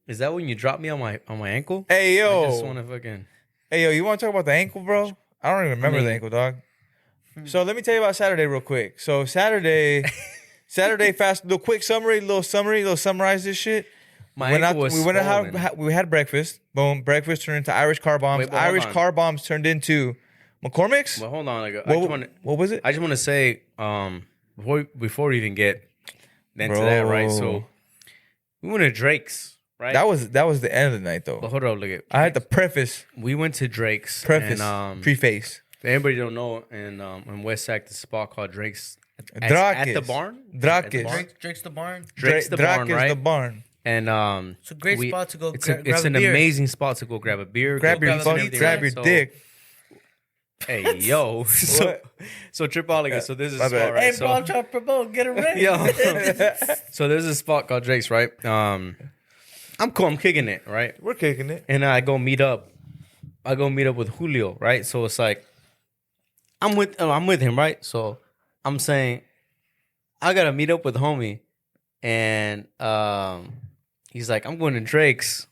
Is that when you drop me on my ankle? Hey I yo, just want to fucking. hey yo, you want to talk about the ankle, bro? I don't even remember the ankle, dog. So let me tell you about Saturday real quick. So Saturday, quick summary, little summarize this shit. My ankle was we went swollen. out, we had breakfast. Boom, breakfast turned into Irish car bombs. Wait, but hold Irish on. car bombs turned into McCormick's. Well, hold on. What was it? I just want to say, before we even get into that, right? So, We went to Drake's, right? That was the end of the night though. But hold on, look at. I had to preface. We went to Drake's. Preface. And, preface. if anybody don't know, in West Sac, there's a spot called Drake's. Drakes. At the barn? Drakes. Drake's the barn. Drake's the barn, right? the barn. And It's a great spot to go it's grab it's a an beer. amazing spot to go grab a beer. Grab go your pizza fuck, and everything, grab right? your So- dick. Hey, yo. So Tripolica. So this is a My spot, bad. right? Hey, So, bro, I'm trying to promote. Get it ready. yo. So there's a spot called Drake's, right? I'm cool. I'm kicking it, right? We're kicking it. And I go meet up. I go meet up with Julio, right? So it's like I'm with him, right? So I'm saying I gotta meet up with homie, and he's like, I'm going to Drake's,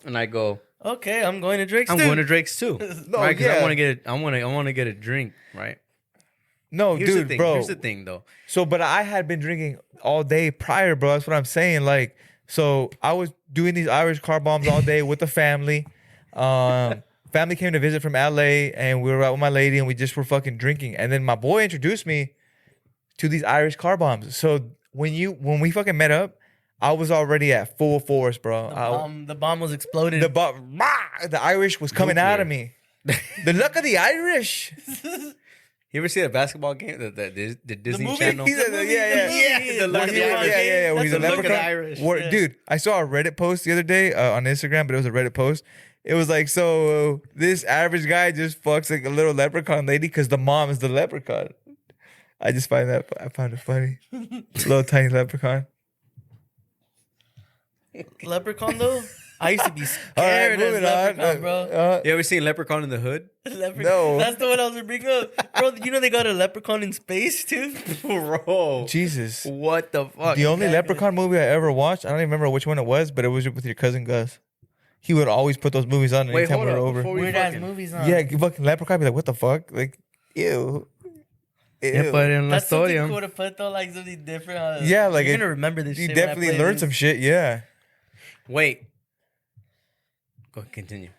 and I go, Okay, I'm going to Drake's I'm too. going to Drake's too, No, right? Because yeah. I want to get a drink, right? No, Here's the dude, thing. bro. Here's the thing, though. So, but I had been drinking all day prior, bro. That's what I'm saying. Like, so I was doing these Irish car bombs all day with the family. Family came to visit from LA, and we were out with my lady, and we just were fucking drinking. And then my boy introduced me to these Irish car bombs. So when we fucking met up, I was already at full force, bro. The bomb was exploded. The Irish was coming out of me. The luck of the Irish. You ever see a basketball game? The Disney movie? Channel? He's a- yeah. The luck of the Irish. Yeah. Where he's a That's the look of the leprechaun. Irish. Where- Dude, I saw a Reddit post the other day on Instagram, but it was a Reddit post. It was like, so this average guy just fucks like a little leprechaun lady because the mom is the leprechaun. I found it funny. Little tiny leprechaun. Leprechaun though? I used to be All right, scared as moving on. Leprechaun, bro. You ever seen Leprechaun in the Hood? Leprechaun. No. That's the one I was gonna bring up. Bro, you know they got a leprechaun in space too? Bro. Jesus. What the fuck? The only leprechaun movie I ever watched, I don't even remember which one it was, but it was with your cousin Gus. He would always put those movies on Wait, anytime hold we were up. over. Before we Weird ass fucking- movies on. Yeah, fucking leprechaun be like, what the fuck? Like, ew. Yeah, but in La That's something Historia. cool to put though, like something different. Yeah, like you're it- gonna remember this You shit. when I definitely play learned this. some shit, yeah. Wait. Go ahead, continue.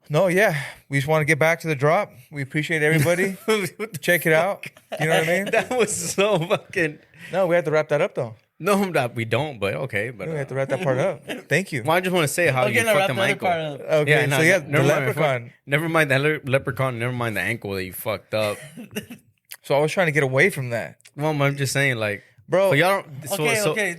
No, yeah. We just want to get back to the drop. We appreciate everybody. What the Check it out. You know what I mean? That was so fucking. No, we have to wrap that up though. No, we don't. But okay. But We have to wrap that part up. Thank you. well, I just want to say how Okay, you now wrap fucked the my other ankle. part up. Okay, no, so yeah, never the mind, leprechaun. Never mind that leprechaun. Never mind the ankle that you fucked up. So I was trying to get away from that. Well, I'm just saying, like, Bro, but y'all don't. So, Okay, so okay.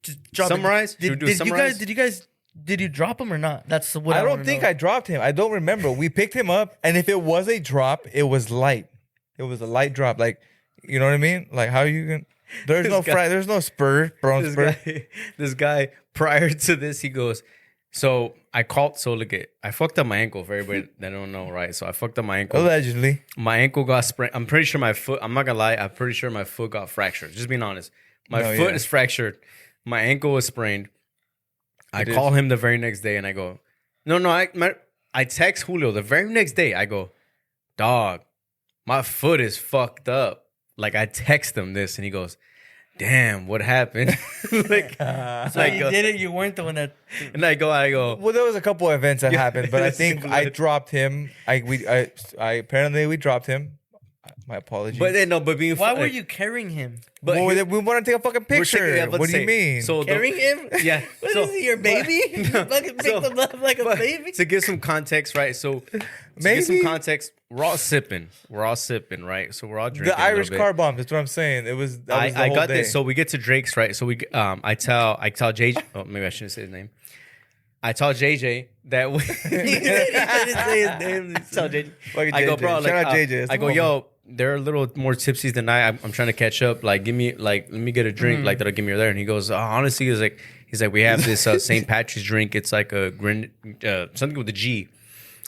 Just drop Summarize? It. Should we do a Did summarize? you guys? Did you drop him or not? That's what I I don't wanna think know. I dropped him. I don't remember. We picked him up, and if it was a drop, it was light. It was a light drop. Like, you know what I mean? Like, how you can? There's This no guy- there's no spur, bro. Spur. This guy, prior to this, he goes, so I called, so look at, I fucked up my ankle for everybody that don't know, right? So I fucked up my ankle. Allegedly. My ankle got sprained. I'm pretty sure my foot, I'm not gonna lie, I'm pretty sure my foot got fractured. Just being honest. My No, foot yeah. is fractured. My ankle was sprained. I It call is. him the very next day and I go, I text Julio the very next day. I go, dog, my foot is fucked up. Like I text him this and he goes, damn, what happened? like, So you did it. You weren't the one that. and I go, Well, there was a couple of events that Yeah, happened, but I it's think similar. I dropped him. I apparently we dropped him. My apologies. but then no, but being Why like, were you carrying him? But well, here- we want to take a fucking we're picture. taking- yeah, let's What do say- you mean? So the- Carrying him? yeah, What so is he, your baby? Fucking pick so- them up like a but baby. to give some context, right? So to give some Maybe. context, we're all sipping, right? So we're all drinking. the Irish a little bit. car bomb. That's what I'm saying. That was the I whole got day. this. So we get to Drake's, right? So we I tell JJ. Oh, maybe I shouldn't say his name. I tell JJ that we. He didn't say his name. Tell JJ. Fucking I go, JJ. bro. Shout Like, out JJ. That's I the go, homie. yo. They're a little more tipsy than I'm trying to catch up. Like, let me get a drink. Like that'll give me there. And he goes, honestly, he's like, we have this St. Patrick's drink. It's like a something with a G.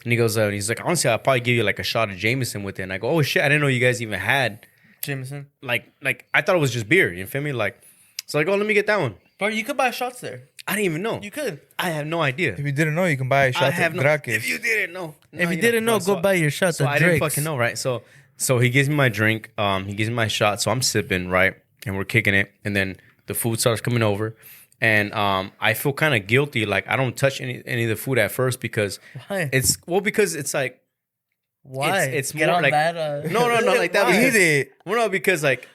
And he goes, he's like, honestly, I'll probably give you like a shot of Jameson with it. And I go, oh shit, I didn't know you guys even had Jameson. like I thought it was just beer. You feel me? Like, so I go, let me get that one. Bro, you could buy shots there. I didn't even know. You could. I have no idea. If you didn't know, you can buy a I shot have of no. Drakes. If you didn't know, If you didn't know, go buy your shots So at I didn't Drake's. fucking know, right? So he gives me my drink. He gives me my shot. So I'm sipping, right? And we're kicking it. And then the food starts coming over. And I feel kind of guilty. Like I don't touch any of the food at first because Why? because it's like Why? it's Get more on like that. no like that. Why? because- Eat it. Well, no, because like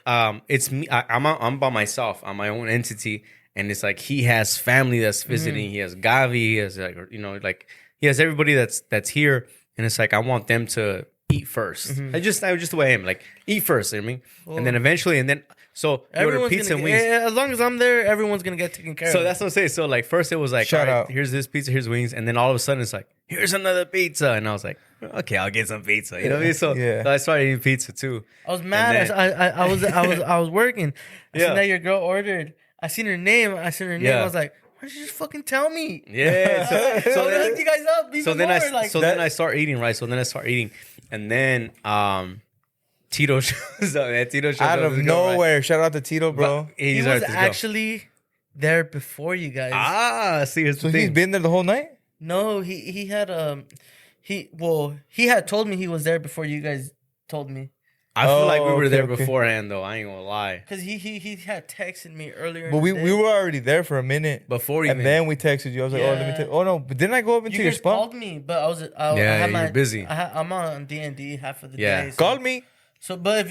it's me. I'm by myself. I'm my own entity. and it's like he has family that's visiting. He has Gavi. He has like he has everybody that's here, and it's like I want them to eat first. I just the way I am. Like eat first. You know what I mean, and then eventually, so you order pizza and wings. As long as I'm there, everyone's gonna get taken care of. So that's what I'm saying. So like first it was like, Shout out. Here's this pizza, here's wings, and then all of a sudden it's like, here's another pizza, and I was like, okay, I'll get some pizza. You know what I mean? So, so I started eating pizza too. I was mad. I was working. I seen that your girl ordered. I seen her name. I was like, why did you just fucking tell me? Yeah. So then hook you guys up. Then I start eating, right? So then I start eating, and then Tito shows up. Man. Tito shows out up of nowhere. Right? Shout out to Tito, bro. He was actually there before you guys. See, so he's been there the whole night. No, he had he had told me he was there before you guys told me. I feel like we were there beforehand, though. I ain't gonna lie. Cause he had texted me earlier. But we were already there for a minute before, and then we texted you. I was like, let me. Oh no, but didn't I go up into your spot? You called me, but I had you're busy. I'm on D&D half of the day. So. Called me. So, but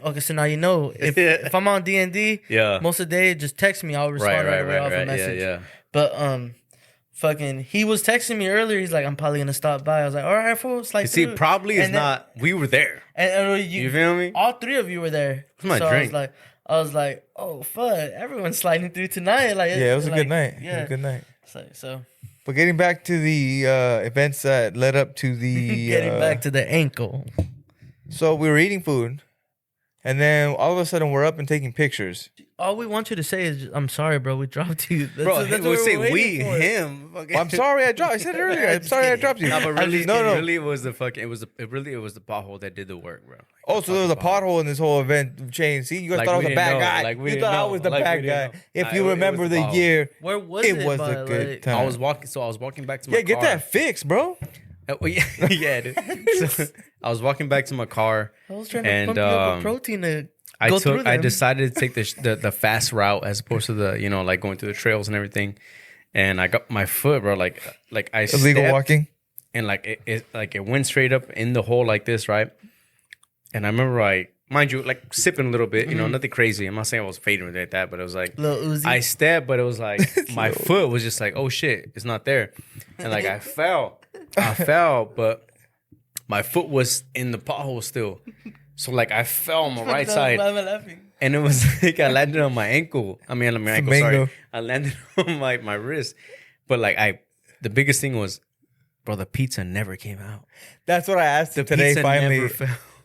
okay, so now you know if I'm on D&D, most of the day, just text me. I'll respond right away off a message. Yeah. But fucking, he was texting me earlier. He's like, I'm probably gonna stop by. I was like, all right, fool. Slide see, through. probably is not. We were there. And you feel me? All three of you were there. What's my drink? I was like, oh fuck, everyone's sliding through tonight. Like, it was a good night. Yeah, it was a good night. So. But getting back to the events that led up to the getting back to the ankle. So we were eating food, and then all of a sudden we're up and taking pictures. All we want you to say is, "I'm sorry, bro. We dropped you." That's we'll say him. Well, I'm sorry I dropped. I said it earlier. I'm sorry I dropped you. No, but really, really it was the pothole that did the work, bro. Oh, so there was a pothole in this whole event chain. See, you guys thought I was a bad guy. You thought I was the bad guy. If you remember the year, where was it? It was a good time. I was walking back to my car. Yeah, get that fixed, bro. Yeah, dude. So, I was walking back to my car. I was trying to pump you up with protein to I decided to take the fast route as opposed to the like going through the trails and everything. And I got my foot, bro. Like I illegal walking, and it went straight up in the hole like this, right? And I remember mind you, like sipping a little bit, nothing crazy. I'm not saying I was fading or like that, but it was like Lil Uzi. I stepped, but it was like my foot was just like, oh shit, it's not there, and like I fell, but my foot was in the pothole still. So like I fell on my right side, and it was like I landed on my ankle. I mean, on my ankle. Sorry, I landed on my wrist. But like the biggest thing was, bro, the pizza never came out. That's what I asked him today. Finally,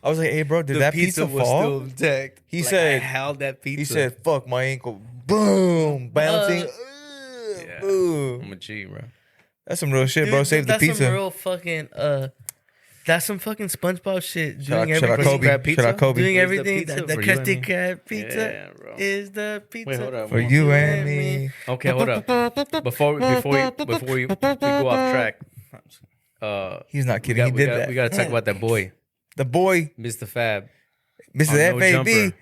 I was like, "Hey, bro, did that pizza fall?" Still intact. He said, "I held that pizza." He said, "Fuck my ankle, boom, bouncing, boom." I'm a G, bro. That's some real shit, bro. Save the pizza. That's some real fucking That's some fucking SpongeBob shit. Shout out Kobe. Doing everything. The Krusty Krab pizza is the pizza. Wait, hold up. For you and me. Okay, hold up. Before we go off track. He's not kidding. He did that. We got to talk about that boy. The boy. Mr. Fab. Mr. F-A-B.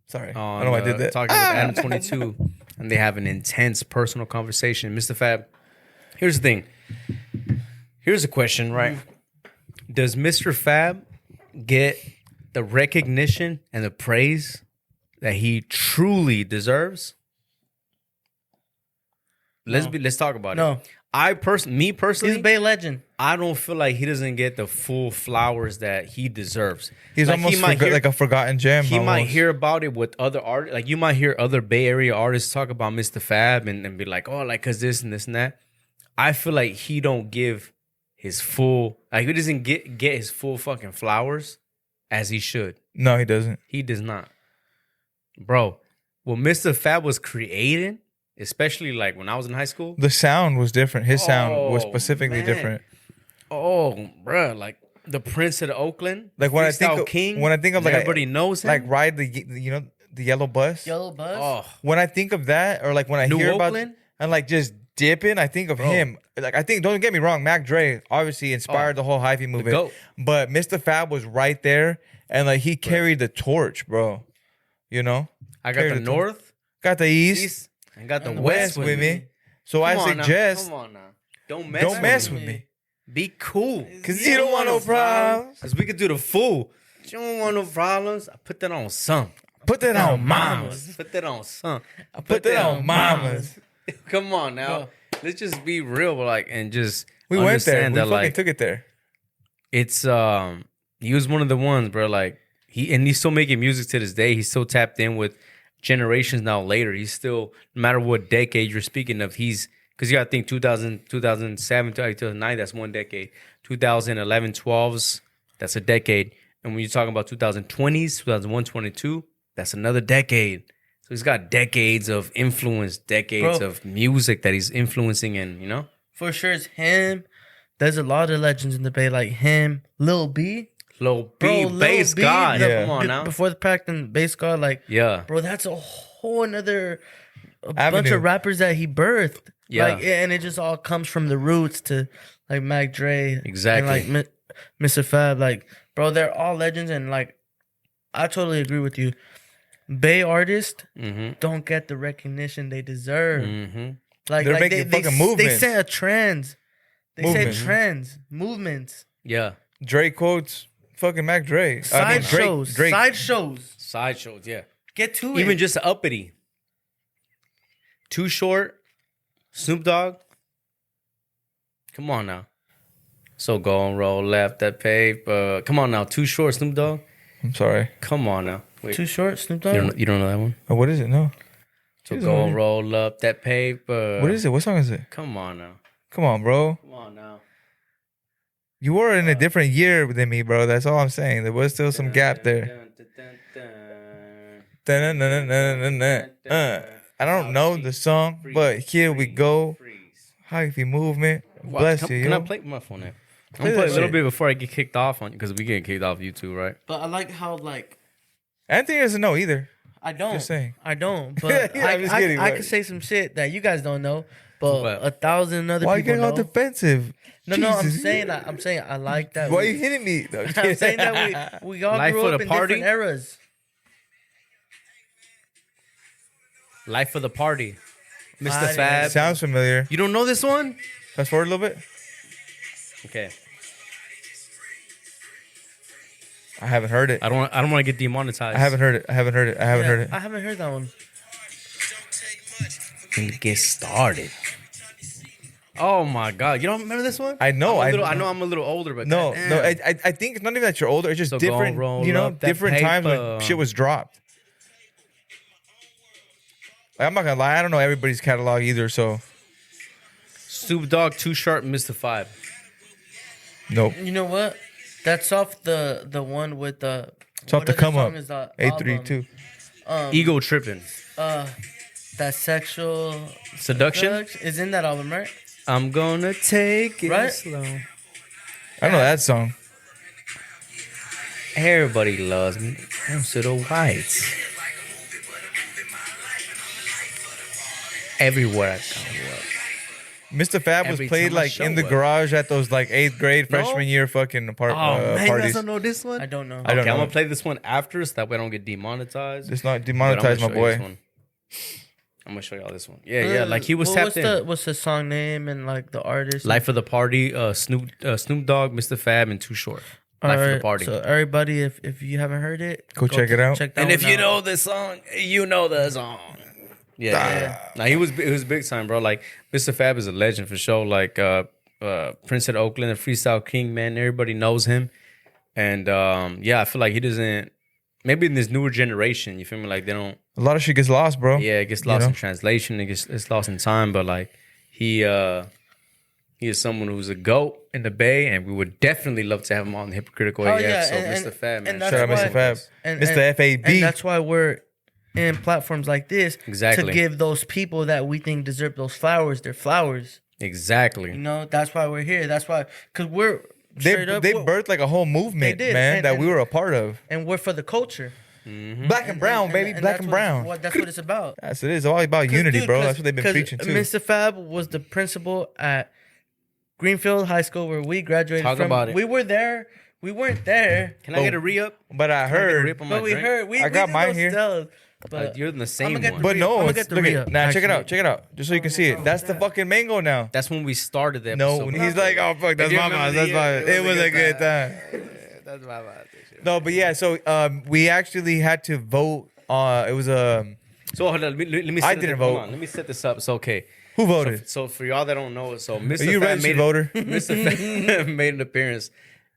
Sorry. I don't know why I did that. Talking with Adam 22. And they have an intense personal conversation. Mr. Fab, here's the thing. Here's a question, right? Does Mr. Fab get the recognition and the praise that he truly deserves? Let's talk about it. Me personally, he's a Bay legend. I don't feel like he doesn't get the full flowers that he deserves. He's like almost like a forgotten gem. He might hear about it with other artists. Like you might hear other Bay Area artists talk about Mr. Fab and be like, oh, like cause this and that. I feel like he don't give his full, like he doesn't get his full fucking flowers as he should. No, he doesn't. He does not. Bro, what Mr. Fab was creating, especially like when I was in high school. The sound was different. His sound was specifically different. Oh, bro, like the Prince of Oakland. Like when I think of like everybody knows him. Like ride the yellow bus. Yellow bus. Oh. When I think of that, or like when I hear Oakland? about and like just dipping, I think of him. Like I think, don't get me wrong, Mac Dre obviously inspired the whole hyphy movement. But Mr. Fab was right there, and like he carried the torch, bro. You know, I got the north, got the east, and got the west with me. So I suggest, come on now, don't mess with me. Be cool, cause you don't want no problems. Cause we could do the fool. You don't want no problems. I put that on some. put that on mamas. Put that on son. I Put that on mamas. Come on now. Bro. Let's just be real, like, and just We went there. understand We that, fucking like, took it there. it's he was one of the ones, bro. Like he's still making music to this day. He's still tapped in with generations now later. He's still, no matter what decade you're speaking of, he's, because you gotta think 2000, 2007, 2009, that's one decade. 2011, 12s, that's a decade. And when you're talking about 2020s, 2001, 22, that's another decade. So he's got decades of influence, decades Bro. of music that he's influencing, and you know. For sure, it's him. There's a lot of legends in the Bay, like him, Lil B. Lil Bro, B, bass god. Yeah. Come on now. Before the pact and bass god, like, Yeah. bro, that's a whole another bunch Avenue. of rappers that he birthed. Yeah. Like, and it just all comes from the roots to like Mac Dre. Exactly. And like Mr. Fab. Like, bro, they're all legends, and like, I totally agree with you. Bay artists Mm-hmm. don't get the recognition they deserve. Mm-hmm. Like, They're like making they fucking movements. They set a trends. They Movement. set trends, movements, Yeah. Drake quotes fucking Mac Dre. side shows, Drake. side shows. Sideshows, yeah. Get to it. Even just uppity. Too Short, Snoop Dogg. Come on now. So go and roll left that paper. Come on now. Too Short, Snoop Dogg. I'm sorry. Come on now. Wait. Too Short, Snoop You Dogg. don't know that one? Oh, what is it? No. So Here's go one. and roll up that paper. What is it? What song is it? Come on now. Come on, bro. Come on now. You were in a different year than me, bro. That's all I'm saying. There was still some gap there. I don't know the song, but here we go. Hyphy movement. Bless you, Can I yo. play my phone now? I'm Play gonna play that a little shit. bit before I get kicked off on, because we get kicked off YouTube, right? But I like how like Anthony doesn't know either. I don't. Just saying. I don't. But Yeah, I'm just kidding, I but- can say some shit that you guys don't know, but What? 1,000 other Why you people getting all know. defensive? No, I'm Jesus. saying I like that. Why you hitting me? No, I'm saying that we all Life grew of up the in party? different eras. Life of the Party. Mr. Party. Fab. Sounds familiar. You don't know this one? Fast forward a little bit. Okay. I haven't heard it. I don't want to get demonetized. I haven't heard it. I haven't heard it. I haven't Yeah, heard it. I haven't heard that one. Get started. Oh my god. You don't remember this one? I know. I know I'm a little older, but No, goddamn. no. I think it's not even that you're older. It's just So go different. roll You know, up that different times when paper. shit was dropped. Like, I'm not gonna lie. I don't know everybody's catalog either. So Snoop Dogg, Too Short, Mr. Five. nope. You know what? That's off the one with the. It's off what the other come song up. is the 832. Ego Tripping. That sexual Seduction. is in that album, right? I'm gonna take it Right? slow. I know that song. Everybody loves me. I'm to the whites. Everywhere I go. Mr. Fab was Every played time I like in the show up. garage at those like 8th grade No? freshman year fucking Oh man, you guys parties. don't know this one? I don't know. I don't Okay, I'm know. gonna play this one after, so that way I don't get demonetized. It's not But I'm demonetized, gonna my show you this boy. one. I'm gonna show y'all this one. Yeah, like he was What's tapped in. what's the song name and like the artist? Life of the Party, Snoop Dogg, Mr. Fab, and Too Short. Life of the Alright, Party. So everybody, if you haven't heard it, Go check it out. Check that And one if you out. know the song, you know the song. Yeah. Nah, he was big time, bro. Like Mr. Fab is a legend for sure. Like Prince of Oakland, the Freestyle King, man. Everybody knows him. And I feel like he doesn't. Maybe in this newer generation, you feel me? Like they don't. A lot of shit gets lost, bro. Yeah, it gets lost know? in translation. It's lost in time. But like he is someone who's a GOAT in the Bay, and we would definitely love to have him on the Hypocritical Oh, AF. yeah, So and- Mr. Fab, man. and that's Shout out why- Mr. Fab. And- Mr. and- FAB. And that's why we're in platforms like this Exactly. to give those people that we think deserve those flowers their flowers. Exactly. You know, that's why we're here. That's why, because we're They straight up, we're- birthed like a whole movement, They did, man, and- that and- we were a part of. and we're for the culture. Black and brown, baby. Black that's and what it's- brown. That's what it's about. That's it. It's all about unity, Dude, bro. That's what they've been 'cause preaching too. Mr. Fab was the principal at Greenfield High School where we graduated Talk from. about it. We were there. We weren't there. Can I get a re-up? But I Can I get a heard, re-up on my But we drink? heard. We I got did mine those here. styles, but You're in the same I'ma get one. the but no, I'ma it's, get the look re-up, at now. Check it out. actually. Check it out. Just so you can see it. That's the fucking mango now. That's when we started the No, episode. he's like, oh fuck, that's you my remember mom. the That's year? my. It was a good time. That's my bad. No, but yeah. So we actually had to vote It was a. So hold on, let me I didn't vote. Let me set this up. So okay. Who voted? So for y'all that don't know, so Mr. Are you Fab registered voter? Mr. Fab made an appearance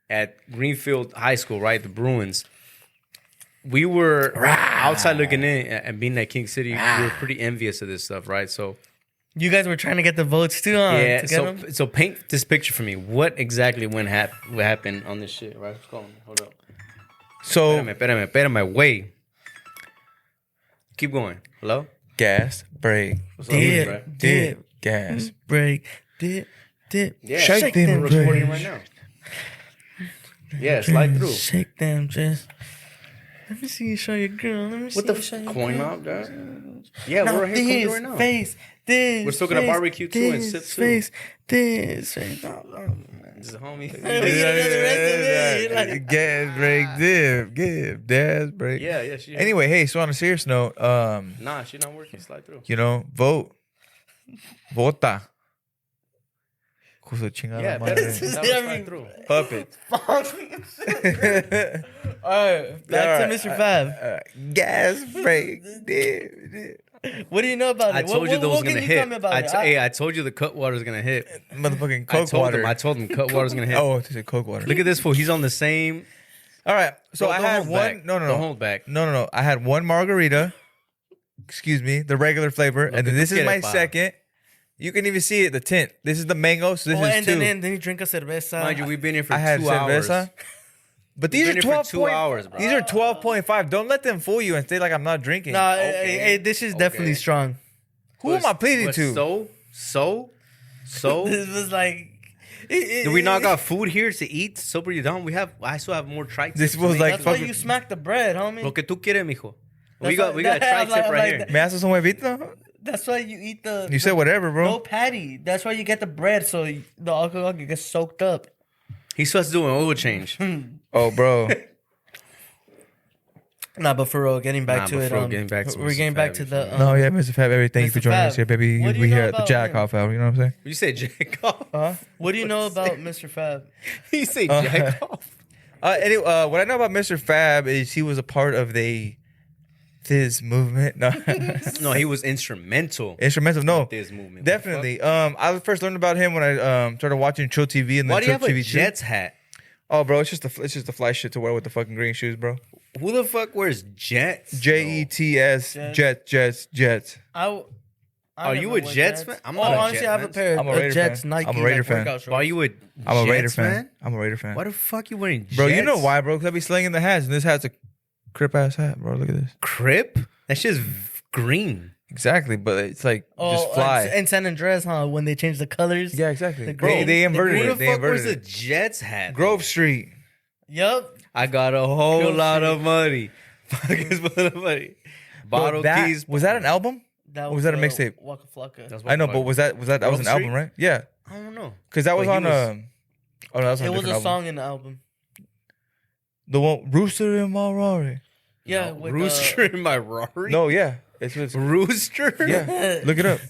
at Greenfield High School, right? The Bruins. We were outside looking in, and being at King City, we were pretty envious of this stuff, right? So You guys were trying to get the votes too, huh? yeah. To get them? So paint this picture for me. What exactly what happened on this shit, right? What's going on? Hold up. So Espérame. Wait. Keep going. Hello? gas, brake, What's up, right? dip, gas. break, dip. Yeah, Shake them we're recording brakes. right now. Yeah, slide through. Shake them, just. Let me see you show your girl. Let me see What the you show your coin girl. up, dog? Yeah, Now we're here coming this through right now. face, this We're still gonna face, barbecue too and this sip too. face, this face. This is homie. We gotta do the rest of it. Like, Gas, brake, dip, gas, brake. Yeah, she. Anyway, hey, so on a serious note, Nah, she's not working. Slide through. you know, vote. Vota. Cosa chingada Yeah, madre. slide through. Puppet. Alright, back to Mr. Fab. Gas, brake, dip. What do you know about it? I told you those was what gonna can you hit. tell me about it? Hey, I told you the cut water's gonna hit. Motherfucking Coke water. I told him cut water's gonna hit. Oh, it's a Coke water. Look at this fool. He's on the same. All right. So Bro, I don't had hold one. back. No. Don't hold back. No. I had one margarita. Excuse me, the regular flavor, and then this is my second. You can even see it, the tint. This is the mango. So this is and two. then you drink a cerveza. Mind you, we've been here for I had 2 hours. cerveza. But We've these been are here 12 for 2 hours, bro. These are 12.5. Don't let them fool you and say like I'm not drinking. Nah, Okay. this is definitely Okay. strong. Who am I pleading But to? So. This was like. Do we not got food here to eat? Sober you down. I still have more tri-tips. This was to like make. That's why fucking- you smack the bread, homie. Lo que tú quieres, mijo. We That's got a tri-tip I'm right like here. that. ¿Me haces un huevito? That's why you eat the. You said whatever, bro. No patty. That's why you get the bread so the alcohol gets soaked up. He's supposed to do an oil change. Oh, bro. Nah, but for real, getting back to it. Getting back to we're Mr. getting back Fab, to the. No, yeah, Mr. Fab, thank you for Mr. joining Fab, us here, baby. what do We you know here at the about Jack him? Off Hour, you know what I'm saying? You say jack off? What do you know about Mr. Fab? You say jack off? Anyway, what I know about Mr. Fab is he was a part of this movement. No, No, he was instrumental. instrumental. No, in this movement. definitely. I first learned about him when I started watching Chill TV and Why then do you Chill have a TV 2. Jets hat? Oh, bro, it's just the fly shit to wear with the fucking green shoes, bro. Who the fuck wears Jets? Jets, Jets. I Are you never a wore Jets fan? I'm not a honestly, Jet I have a fan. pair I'm a of Raider Jets fan. Nike. I'm a Raider like, fan. workout shorts. Why are you a I'm a Raider Jets fan. I'm a Raider fan. Why the fuck you wearing Jets? Bro, you know why, bro? Because I be slinging the hats, and this hat's a crip ass hat, bro. Look at this. Crip? That shit's green. Exactly, but it's like just Oh, fly. and San Andreas, huh? When they changed the colors. Yeah, exactly. The They, Grove- they inverted Who it. the They fuck wears inverted a it. Jets hat? Grove Street. Yup. I got a whole Grove lot Street. of money. Fuckers full of money. Bottle Bro, keys. was that an album? That Or was that a mixtape? Waka Flocka. That's I know, Waka but Flocka. was that was an Grove album, Street? right? Yeah, I don't know. because that was But he on was- oh, no, that was on It a was different a album. song in the album. The one Rooster in my Rari. Yeah, No, with, Rooster in my Rari. No, yeah, it's Rooster. yeah. Look it up.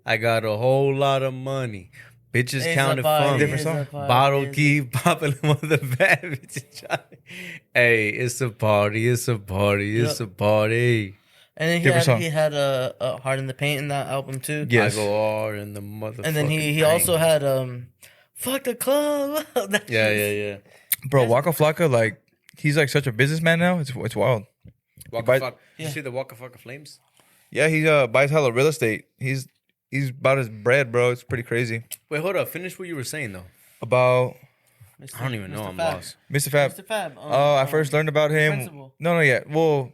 I got a whole lot of money. Bitches It's counting a party, for me. Different it's song. a party, Bottle it's a- key popping on the bad bitches. Hey, it's a party. It's a party. It's a party. And then Different song. he had a Heart in the Paint in that album too. Yes. I go hard in the motherfucker. And then he also had Fuck the Club. That Yeah, shit's- yeah, yeah. Bro, Waka Flocka, like he's like such a businessman now. It's wild. Waka buys- Flocka. Yeah. You see the Waka Flocka Flames? Yeah, he buys hella real estate. He's about his bread, bro. It's pretty crazy. Wait, hold up. Finish what you were saying though. About I don't even know. Mr. I'm Fab. lost. Mr. Fab. Mr. Fab. Oh, I first learned about him. Principal. No, yeah. Well,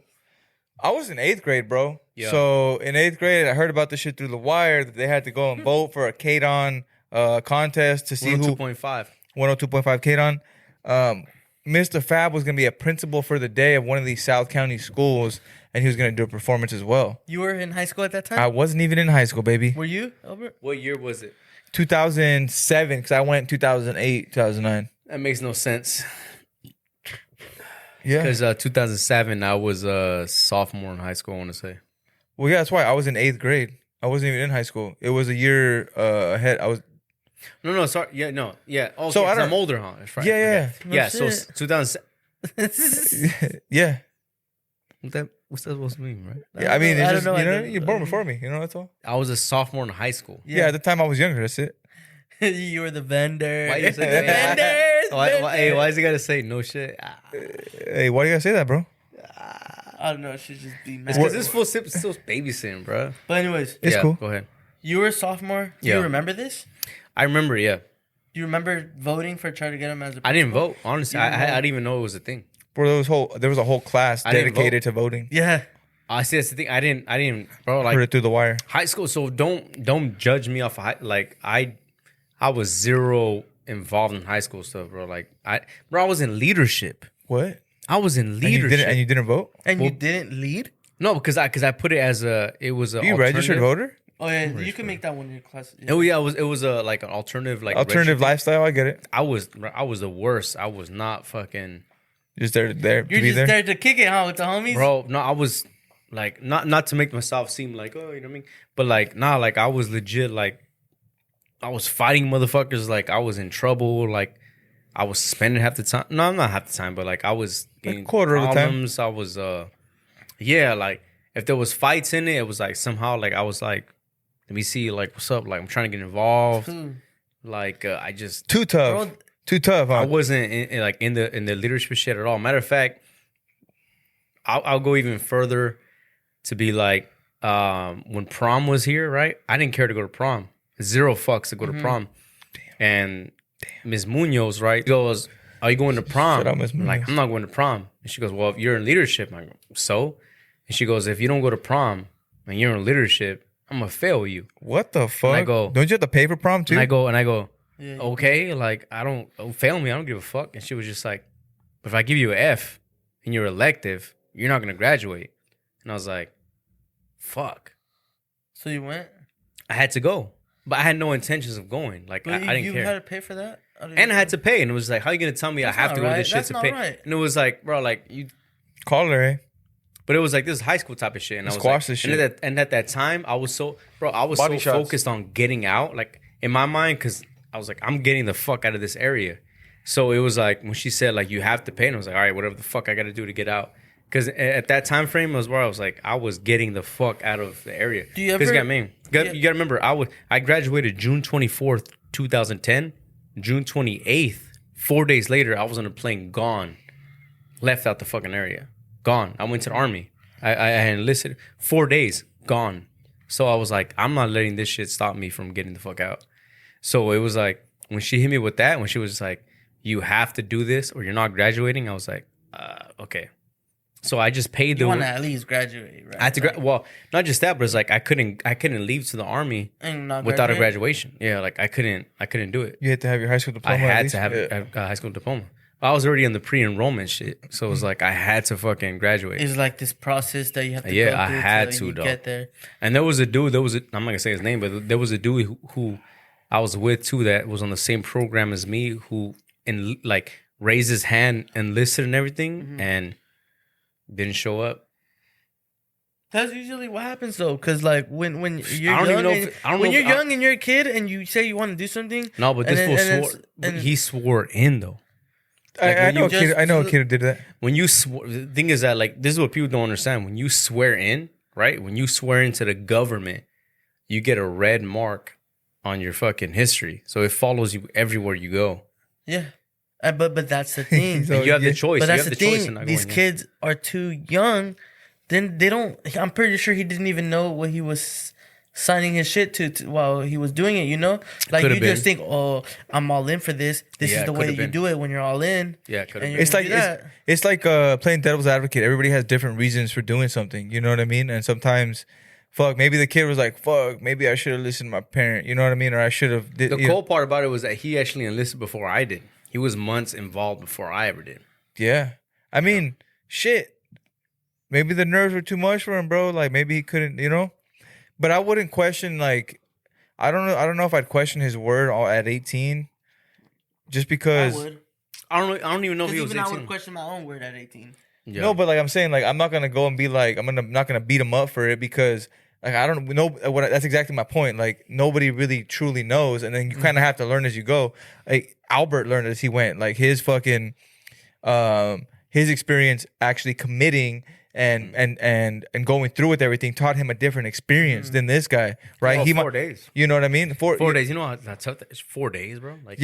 I was in 8th grade, bro. Yeah. So in 8th grade, I heard about this shit through the wire that they had to go and vote for a Kadon contest to see who 2.5. 102.5 Kadon. Mr. Fab was gonna be a principal for the day of one of these South County schools, and he was gonna do a performance as well. You were in high school at that time? I wasn't even in high school, baby. Were you, Albert? What year was it? 2007, because I went 2008, 2009. That makes no sense. Yeah. Because 2007, I was a sophomore in high school. I want to say. Well, yeah, that's why I was in 8th grade. I wasn't even in high school. It was a year ahead. I was. No, sorry. Yeah, no, yeah. Oh, So so I don't- I'm older, huh? That's right. Yeah, Okay. No Yeah, so shit. 2007. yeah. What that? what's that supposed to mean, right? Yeah, I mean, it's I just, don't know. you know, you're born before me. You know, that's all. I was a sophomore in high school. Yeah, at the time I was younger. That's it. You were the vendor. Why you say the that? vendors? Hey, why is he gotta say no shit? Hey, why do you gotta say that, bro? I don't know. It should just be mad. It's because this full sip still babysitting, bro. But anyways, It's cool. Go ahead. you were a sophomore. Do Yeah. you remember this? I remember, yeah. Do you remember voting for trying to get him as a I didn't principal? vote. Honestly, You didn't vote? I didn't even know it was a thing. Bro, there was a whole class I didn't dedicated to voting. Yeah. I see that's the thing. I didn't, bro. Heard Like it through the wire. high school. So don't judge me off of like I was zero involved in high school stuff, bro. Like I was in leadership. What? I was in And you leadership. didn't vote? And you didn't lead? No, because I put it as it was a You registered voter? Oh yeah, you can make that one in your class. Yeah. Oh yeah, it was a like an alternative Alternative lifestyle. I get it. I was the worst. I was not fucking Just there to You're be just there. there to kick it, huh, with the homies? bro. No, I was like not to make myself seem like, oh, you know what I mean, but like like I was legit, like I was fighting motherfuckers, like I was in trouble, like I was spending half the time. No, not half the time, but like I was getting quarter of the time. problems. I was yeah, like if there was fights in it was like somehow like I was like, let me see, like what's up, like I'm trying to get involved. Like I just Too tough. Bro, Too tough, huh? I wasn't in the leadership shit at all. Matter of fact, I'll go even further to be like, when prom was here, right? I didn't care to go to prom. Zero fucks to go to prom. And Ms. Munoz, right, goes, "Are you going to prom?" Shout out Ms. I'm like, "I'm not going to prom." And she goes, "Well, if you're in leadership," I go, "So?" And she goes, "If you don't go to prom and you're in leadership, I'm gonna fail you." What the fuck? I go- Don't you have to pay for prom too? And I go, Yeah, yeah. okay, like don't fail me. I don't give a fuck. And she was just like, "But if I give you an F in your elective, you're not gonna graduate." And I was like, "Fuck." So you went? I had to go, but I had no intentions of going. Like But I didn't you care, had to pay for that? and I had to pay. And it was like, "How you gonna tell me That's I have not to go to right. this shit That's to not pay?" right. And it was like, bro, like you. Call her, eh? But it was like this is high school type of shit, and I was Squash like, this and shit. at that time, I was so Body shots. focused on getting out, like in my mind, because I was like, I'm getting the fuck out of this area. So it was like when she said like you have to pay, and I was like, all right, whatever the fuck I got to do to get out. Because at that time frame was where I was like, I was getting the fuck out of the area. Do you ever? Because you got to remember, I graduated June 24th, 2010. June 28th, 4 days later, I was on a plane, gone, left out the fucking area, gone. I went to the army. I enlisted 4 days, gone. So I was like, I'm not letting this shit stop me from getting the fuck out. So it was like when she hit me with that, when she was like, you have to do this or you're not graduating, I was like, okay. So I just paid You want to at least graduate, right? I had to well, not just that, but it's like I couldn't leave to the army And not without a graduate? graduation. Yeah, like I couldn't do it. You had to have your high school diploma. I at had least? to have Yeah. a high school diploma. I was already in the pre-enrollment shit, so it was like I had to fucking graduate. It's like this process that you have to Yeah, go I through had till to, you dog. get there. And there was a dude. I'm not gonna say his name, but there was a dude who I was with too that was on the same program as me, who like raised his hand, enlisted and everything, and didn't show up. That's usually what happens though, because like when you're I don't even young, know and, if- I don't when know you're if- young and you're a kid and you say you want to do something. No, but and this then- fool and then- swore. and- He swore in though. I when know you a kid. I know a just- kid who did that. When you the thing is that like this is what people don't understand. When you swear in, right? When you swear into the government, you get a red mark on your fucking history, so it follows you everywhere you go. Yeah, but that's the thing. So- And you have yeah. the choice. But You that's have the the choice in thing. not These going in. kids are too young. Then they don't. I'm pretty sure he didn't even know what he was signing his shit to while he was doing it. You know, like Could've you just been. think, oh, I'm all in for this. This Yeah, is the way could've you been. do it when you're all in. Yeah, could have And been. It's gonna like do that. it's like playing devil's advocate. Everybody has different reasons for doing something. You know what I mean? And sometimes, fuck, maybe the kid was like, fuck, maybe I should have listened to my parent. You know what I mean? Or I should have. The cool part about it was that he actually enlisted before I did. He was months involved before I ever did. Yeah. I mean, shit. Maybe the nerves were too much for him, bro. Like maybe he couldn't, you know. But I wouldn't question like, I don't know if I'd question his word at 18, just I because. would. I don't even know if he was Even I 18. would question my own word at 18. Yeah. No, but like I'm saying, like I'm not gonna go and be like not gonna beat him up for it because like I don't know what. That's exactly my point. Like nobody really truly knows, and then you kind of have to learn as you go. Like Albert learned as he went. Like his fucking his experience actually committing and going through with everything taught him a different experience than this guy, right? Oh, 4 days. You know what I mean? 4 days. You know how tough that is? 4 days, bro. Like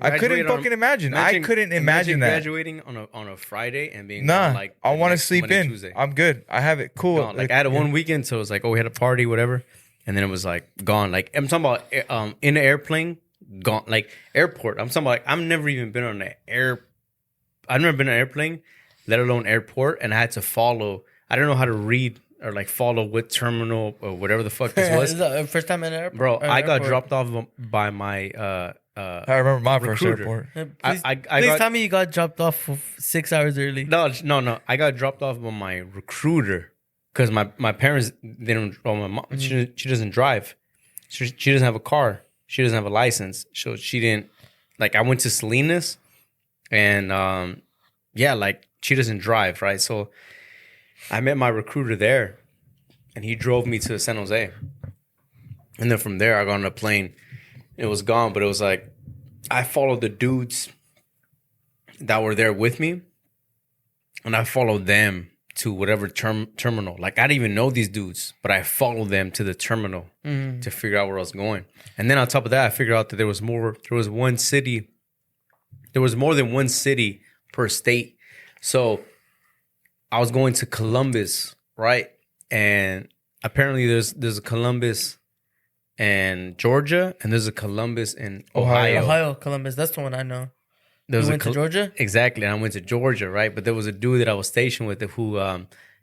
I couldn't fucking imagine. I couldn't imagine that. Graduating on a Friday and being nah. like I want to sleep Monday, in. Tuesday. I'm good. I have it cool. Gone. Like I had a 1 weekend, so it was like, oh, we had a party, whatever, and then it was like gone. Like I'm talking about in the airplane, gone. Like airport. I'm talking about like I've never even been on an air. I've never been on an airplane, let alone airport, and I had to follow. I don't know how to read or like follow what terminal or whatever the fuck this was. Is that the first time in an airport? Bro, I got dropped off by my I remember my first recruiter. airport. Please tell me you got dropped off 6 hours early. No. I got dropped off by my recruiter because my parents didn't. Well, my mom she doesn't drive. She doesn't have a car. She doesn't have a license. So she didn't. Like I went to Salinas, and like she doesn't drive, right? So I met my recruiter there, and he drove me to San Jose, and then from there I got on a plane. It was gone, but it was like I followed the dudes that were there with me, and I followed them to whatever terminal. Like I didn't even know these dudes, but I followed them to the terminal to figure out where I was going. And then on top of that, I figured out that there was more than one city per state. So I was going to Columbus, right? And apparently there's a Columbus and Georgia, and there's a Columbus in Ohio. Columbus. That's the one I know. You went to Georgia? Exactly. And I went to Georgia, right? But there was a dude that I was stationed with who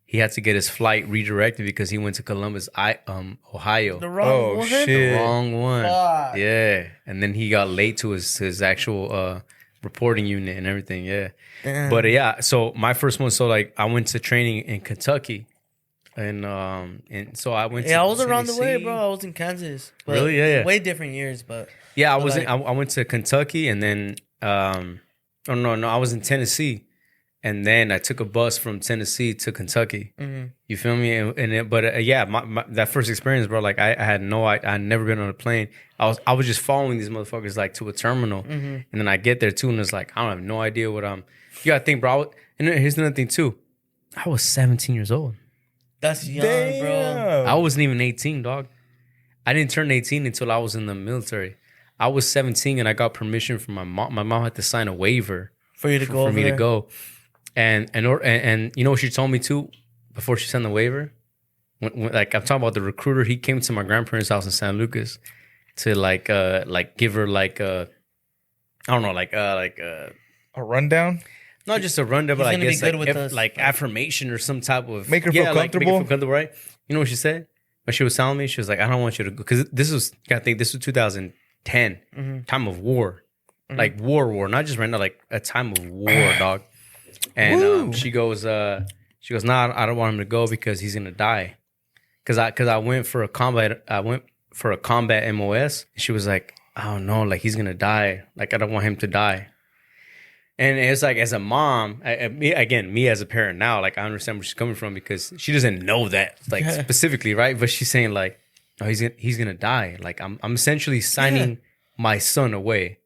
he had to get his flight redirected because he went to Columbus, Ohio. The wrong one? Shit. The wrong one. Fuck. Yeah. And then he got late to his actual reporting unit and everything. Yeah. Damn. But so my first one, so like I went to training in Kentucky. And so I went. Yeah, to I was around the Tennessee. way, bro. I was in Kansas. But Really? Yeah. Way different years, but yeah. I but was. like- I went to Kentucky, and then I was in Tennessee, and then I took a bus from Tennessee to Kentucky. Mhm. You feel me? My that first experience, bro. Like I had never been on a plane. I was just following these motherfuckers like to a terminal, and then I get there too, and it's like I don't have no idea what I'm. You gotta think, bro. And here's another thing too. I was 17 years old. that's young, bro. I wasn't even 18, dog. I didn't turn 18 until I was in the military. I was 17 and I got permission from my mom. My mom had to sign a waiver For you to go for over me there. to go. And you know what she told me too before she signed the waiver? When, like I'm talking about the recruiter, he came to my grandparents' house in San Lucas to like give her like I don't know, a rundown. not just a rundown, but He's I gonna be guess good like, with us. like affirmation or some type of Make her feel Make comfortable. her feel comfortable, right? You know what she said? When she was telling me, she was like, "I don't want you to go," because this was, I think, this was 2010, time of war, like war, not just right now, like a time of war, dog. And she goes, "Nah, I don't want him to go because he's gonna die." Because I went for a combat, MOS. She was like, "I don't know, like he's gonna die. Like I don't want him to die." And it's like, as a mom, me as a parent now, like I understand where she's coming from because she doesn't know that like specifically, right? But she's saying like, "Oh, he's gonna die." Like I'm essentially signing my son away.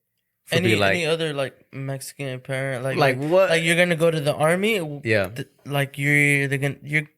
For Any other like Mexican parent Like what? Like you're gonna go to the army? Yeah. Like you're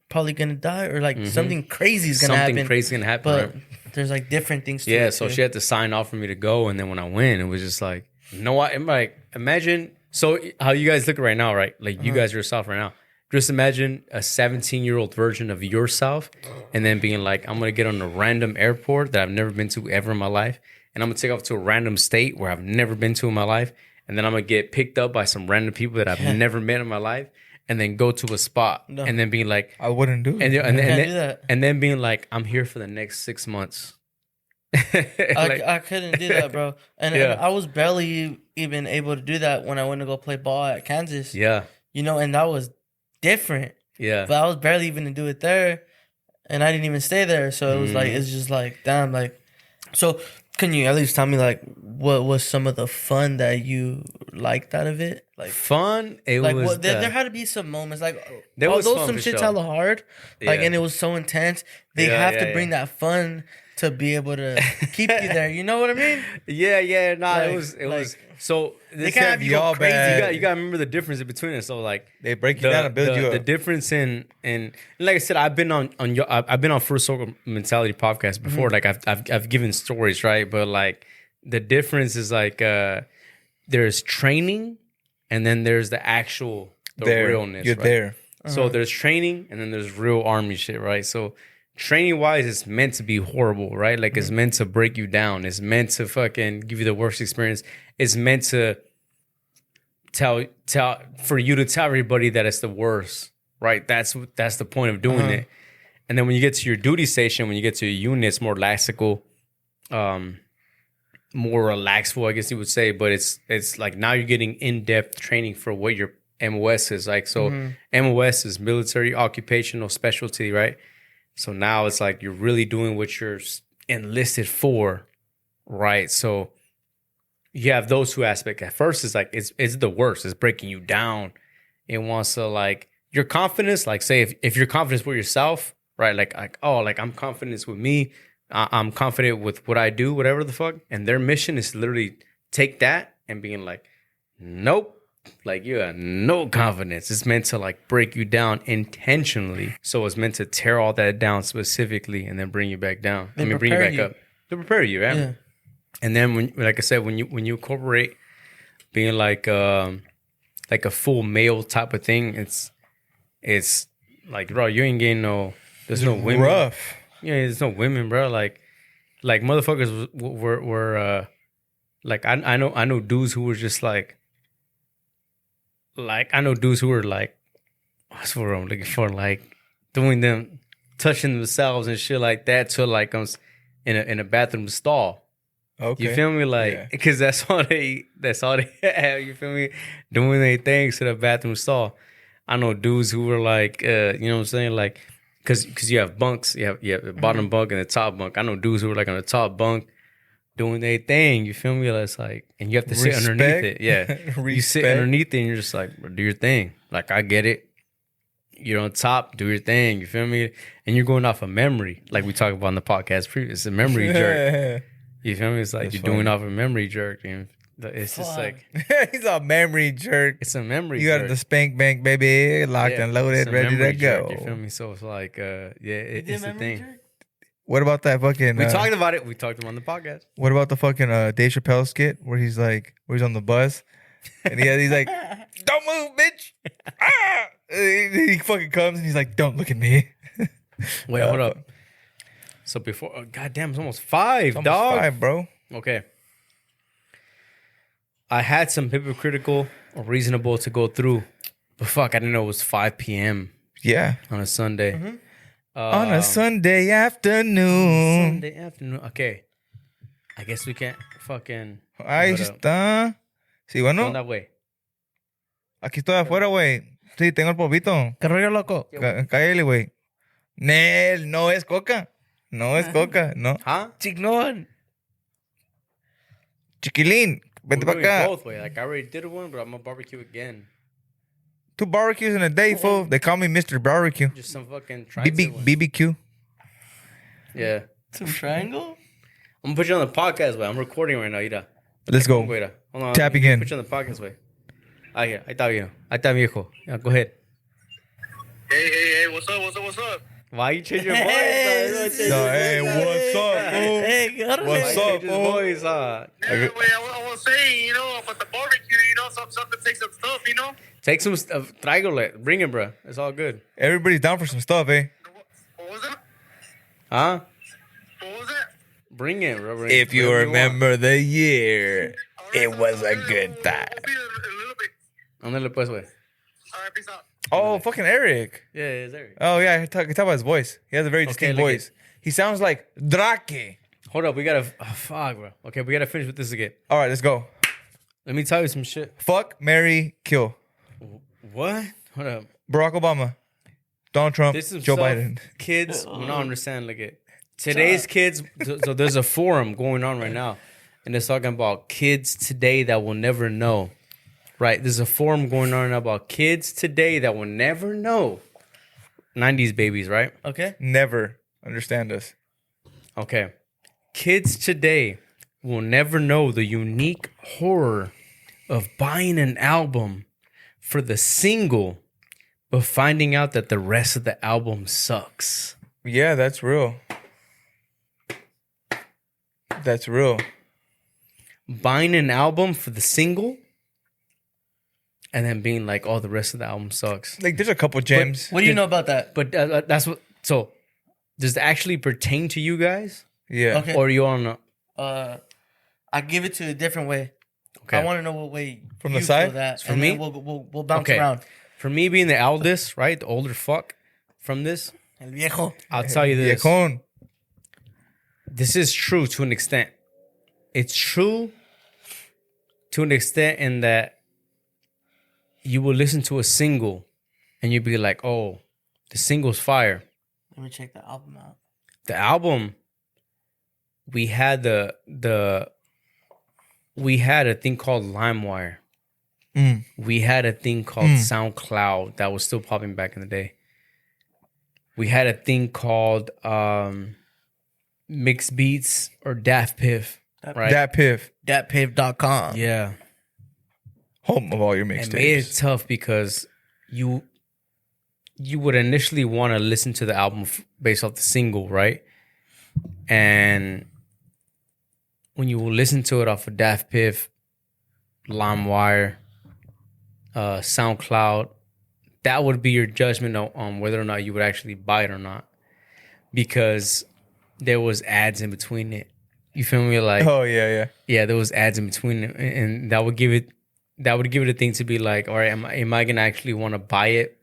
probably gonna die or like something crazy is gonna happen. Something crazy is gonna happen. But Right? there's like different things. Yeah. to it So too. she had to sign off for me to go, and then when I went, it was just like, I'm like, imagine. So how you guys look right now, right? Like you guys yourself right now. Just imagine a 17-year-old version of yourself, and then being like, I'm gonna get on a random airport that I've never been to ever in my life, and I'm gonna take off to a random state where I've never been to in my life, and then I'm gonna get picked up by some random people that I've never met in my life, and then go to a spot, and then being like, I wouldn't do it. Can't do that. and then being like, I'm here for the next 6 months. I couldn't do that, bro. And I was barely even able to do that when I went to go play ball at Kansas. Yeah, And that was different. yeah. But I was barely even to do it there, and I didn't even stay there. So it was like, it's just like, damn, like. So can you at least tell me like what was some of the fun that you liked out of it? Like Fun. It like was. there had to be some moments like There was although fun some for shit's sure. hella hard, like Yeah. and it was so intense. They Yeah, have yeah, to bring that fun to be able to keep you there. You know what I mean? Yeah. Nah, Like- it was. like, So They this can't have you go y'all crazy. bad. you got to remember the difference in between it. So like They break you down and build you the up. difference in like I said, I've been on your I've been on First Circle Mentality podcast before. Like I've given stories, right? But like the difference is like there's training, and then there's the actual realness. You're right? there. So there's training, and then there's real army shit, right? So training wise, it's meant to be horrible, right? Like it's meant to break you down. It's meant to fucking give you the worst experience. It's meant to tell for you to tell everybody that it's the worst, right? That's the point of doing it. And then when you get to your duty station, when you get to your unit, it's more laxical, more relaxful, I guess you would say. But it's like now you're getting in-depth training for what your MOS is like. So MOS is military occupational specialty, right? So now it's like you're really doing what you're enlisted for, right? So you have those two aspects. At first, it's like it's the worst. It's breaking you down. It wants to like your confidence. Like say if your confidence with yourself, right? Like I'm confident with me. I'm confident with what I do, whatever the fuck. And their mission is to literally take that and being like, nope. Like you have no confidence. It's meant to like break you down intentionally. So it's meant to tear all that down specifically and then bring you back down. Bring you back up to prepare you, right? Yeah. And then when, like I said, when you incorporate being like a full male type of thing, it's like, bro, you ain't getting there's no women. Rough. Yeah, there's no women, bro. Like motherfuckers were like I know dudes who were just like I know dudes who were like, that's what I'm looking for, like doing them, touching themselves and shit like that to like in a bathroom stall. Okay. You feel me? Like, because that's all they have. You feel me? Doing their things to the bathroom stall. I know dudes who were like, you know what I'm saying? Like, because you have bunks, you have the bottom bunk and the top bunk. I know dudes who were like on the top bunk doing their thing. You feel me? It's like, and you have to sit underneath it. Yeah. You sit underneath it and you're just like, do your thing. Like, I get it. You're on top, do your thing. You feel me? And you're going off of memory, like we talked about in the podcast previous. It's a memory jerk. You feel me? It's like you're doing off a memory jerk. And it's just like he's a memory jerk. It's a memory. You got the spank bank, baby, locked and loaded, ready to go. You feel me? So it's like, it's the thing. Jerk? What about that fucking? We talked about it. We talked about it on the podcast. What about the fucking Dave Chappelle skit where he's on the bus and he's like, "Don't move, bitch!" He fucking comes and he's like, "Don't look at me." Wait, hold up. So before, goddamn, it's almost 5, dog. 5, bro. Okay. I had some hypocritical or reasonable to go through, but fuck, I didn't know it was 5 p.m. Yeah, on a Sunday. Mm-hmm. On a Sunday afternoon. Okay. I guess we can't fucking. Ahí está. Sí, bueno. That way. Aquí estoy afuera, güey. Sí, tengo el polvito. ¿Qué rollo, loco? Cállale, güey. Nel, no es coca. No es coca, no. Huh? Chignon. Chiquilín, vente para acá. Both way. Like I already did one, but I'm gonna barbecue again. 2 barbecues in a day, fool. They call me Mr. Barbecue. Just some fucking triangle. BBQ. Yeah. Some triangle? I'm gonna put you on the podcast, way. I'm recording right now, Ida. Let's go. Wait, hold on. Tap again. Put you on the podcast, way. Ahí está viejo. Yeah, go ahead. Hey, what's up? Why you change your voice? Hey, what's up, fool? Hey, What's up, His fool? voice, I was saying, about the barbecue, something take some stuff, Take some stuff. Tráigale. Bring it, bro. It's all good. Everybody's down for some stuff, eh? What was that? Huh? What was that? Bring it, bro. If you remember the year, it was a good time. We'll be a little bit. Ándale pues, güey. All right, peace out. Oh, fucking Eric. Yeah, it's there. Oh, yeah. Talk about his voice. He has a very distinct look voice. He sounds like Drake. Hold up. We gotta... Oh, fuck, bro. Okay, we gotta finish with this again. All right, let's go. Let me tell you some shit. Fuck, marry, kill. What? Hold up. Barack Obama, Donald Trump, This is Joe stuff Biden. Kids will not understand. Look at today's kids. So there's a forum going on right now, and it's talking about kids today that will never know. Right? There's a forum going on about kids today that will never know. 90s babies, right? Okay. Never understand us. Okay. Kids today will never know the unique horror of buying an album for the single, but finding out that the rest of the album sucks. Yeah, that's real. That's real. Buying an album for the single and then being like, oh, the rest of the album sucks. Like, there's a couple gems. What do you know about that? But that's what. So, does it actually pertain to you guys? Yeah. Okay. Or you on? I give it to a different way. Okay. I want to know what way From you the side? feel that. For and me? then we'll bounce around. For me, being the eldest, right, the older fuck from this, El viejo. I'll tell you this. Viejón. This is true to an extent. It's true to an extent in that you will listen to a single and you'll be like, oh, the single's fire. Let me check the album out. The album, we had we had a thing called LimeWire. We had a thing called SoundCloud that was still popping back in the day. We had a thing called Mixed Beats or Daft Piff, right? That Piff. Datpiff.com. Yeah. Home of all your It made it mixtapes. tough because you would initially want to listen to the album based off the single, right? And when you will listen to it off of Daft Piff, LimeWire, SoundCloud, that would be your judgment on whether or not you would actually buy it or not, because there was ads in between it. You feel me? Like, Oh, yeah. yeah, there was ads in between it, and that would give it a thing to be like, all right, am I gonna actually want to buy it?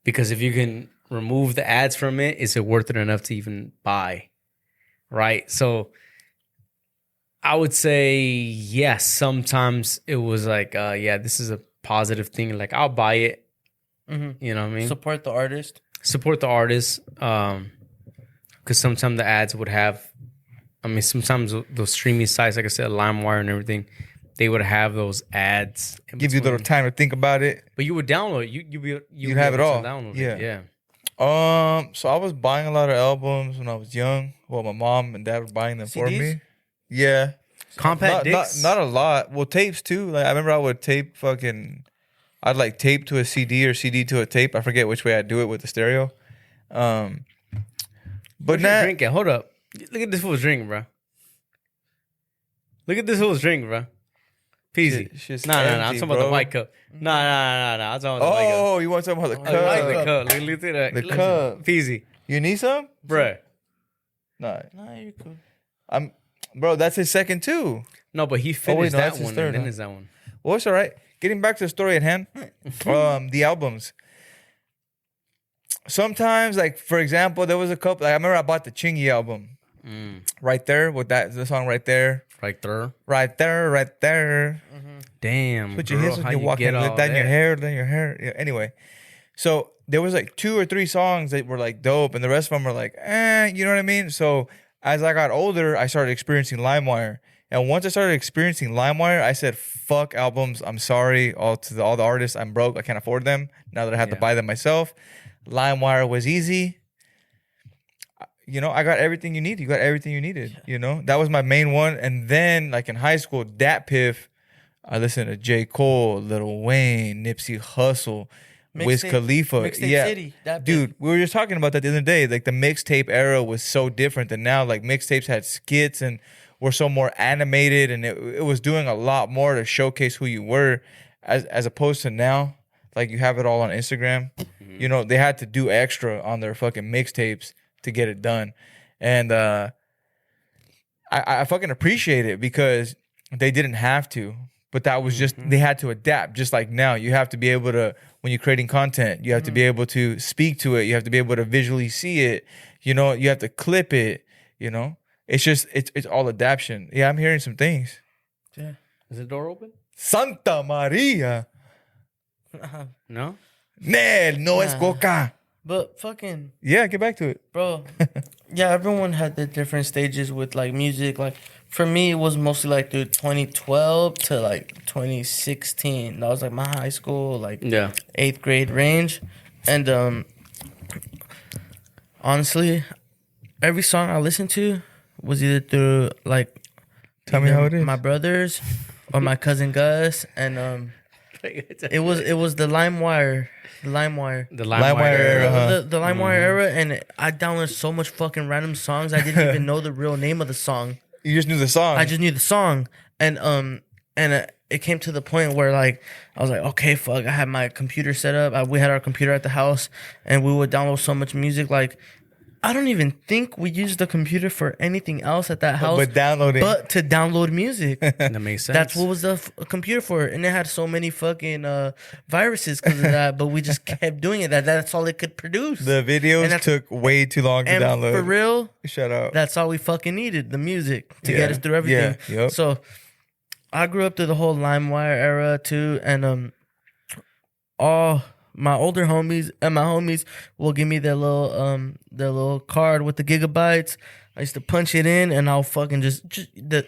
Because if you can remove the ads from it, is it worth it enough to even buy? Right? So I would say yes. Sometimes it was like, yeah, this is a positive thing. Like, I'll buy it. Mm-hmm. You know what I mean? Support the artist. Support the artist. Because sometimes the ads would have, sometimes those streaming sites, like I said, LimeWire and everything, they would have those ads. Give you a little time to think about it. But you would download it. You'd have it all. Download Yeah. it. Yeah. So I was buying a lot of albums when I was young. Well, my mom and dad were buying them for CDs? me. Yeah. Compact discs. Not a lot. Well, tapes too. Like, I remember I would tape I'd like tape to a CD or CD to a tape. I forget which way I'd do it with the stereo. But Where's your now, drink at? Hold up. Look at this fool's drink, bro. Look at this fool's drink, bro. Peezy. shit's Nah. I'm empty, talking about the bro. white cup. Nah. I'm talking about the white cup. Oh, you want to talk about the Oh, the white cup? cup. Look at that. The Listen, cup. Peezy. You need some? Bruh. Nah. Nah, you're cool. Bro, that's his second too. No, but he wait, finished no, that's that his one third, and then huh? is that one. Well, it's all right. Getting back to the story at hand. The albums. Sometimes, like, for example, there was a couple. Like, I remember I bought the Chingy album. Right there with the song right there. Right there. Right there. Damn. Put your girl, hips when how you're you walking. get all Let down your that? hair. Down your hair. Yeah, anyway, so there was like 2 or 3 songs that were like dope, and the rest of them were like, you know what I mean? So as I got older, I started experiencing LimeWire, and once I started experiencing LimeWire, I said, "Fuck all I'm sorry, all the artists. I'm broke. I can't afford them. Now that I have to buy them myself, LimeWire was easy." You know, I got everything you need. You got everything you needed. You know, that was my main one. And then, like in high school, Dat Piff, I listened to J. Cole, Lil Wayne, Nipsey Hussle, Wiz Mixtape- Khalifa. Mixtape Yeah, City, Dat Piff. dude, we were just talking about that the other day. Like, the mixtape era was so different than now. Like, mixtapes had skits and were so more animated, and it was doing a lot more to showcase who you were, as opposed to now. Like, you have it all on Instagram. You know, they had to do extra on their fucking mixtapes to get it done. And I fucking appreciate it because they didn't have to. But that was just, they had to adapt. Just like now, you have to be able to, when you're creating content, you have to be able to speak to it. You have to be able to visually see it. You know, you have to clip it. You know, it's just, it's all adaptation. Yeah, I'm hearing some things. Yeah. Is the door open? Santa Maria. No. Nel, no es coca. But fucking, Yeah, get back to it. bro. Yeah, everyone had their different stages with like music. Like for me, it was mostly like through 2012 to like 2016. That was like my high school, like Yeah. 8th grade range. And honestly, every song I listened to was either through like Tell me how it is. my brothers or my cousin Gus, and it was the LimeWire. The LimeWire. The LimeWire era. The LimeWire era, and I downloaded so much fucking random songs. I didn't even know the real name of the song. You just knew the song. I just knew the song, and it came to the point where like I was like, okay, fuck. I had my computer set up. We had our computer at the house, and we would download so much music. Like I don't even think we used the computer for anything else at that house, but downloading, but to download music. That makes sense. That's what was the computer for, and it had so many fucking viruses because of that. But we just kept doing it. That's all it could produce. The videos took way too long to download. For real, shut up. That's all we fucking needed, the music to get us through everything. Yeah. Yep. So I grew up through the whole LimeWire era too, and all my older homies and my homies will give me their little card with the gigabytes. I used to punch it in, and I'll fucking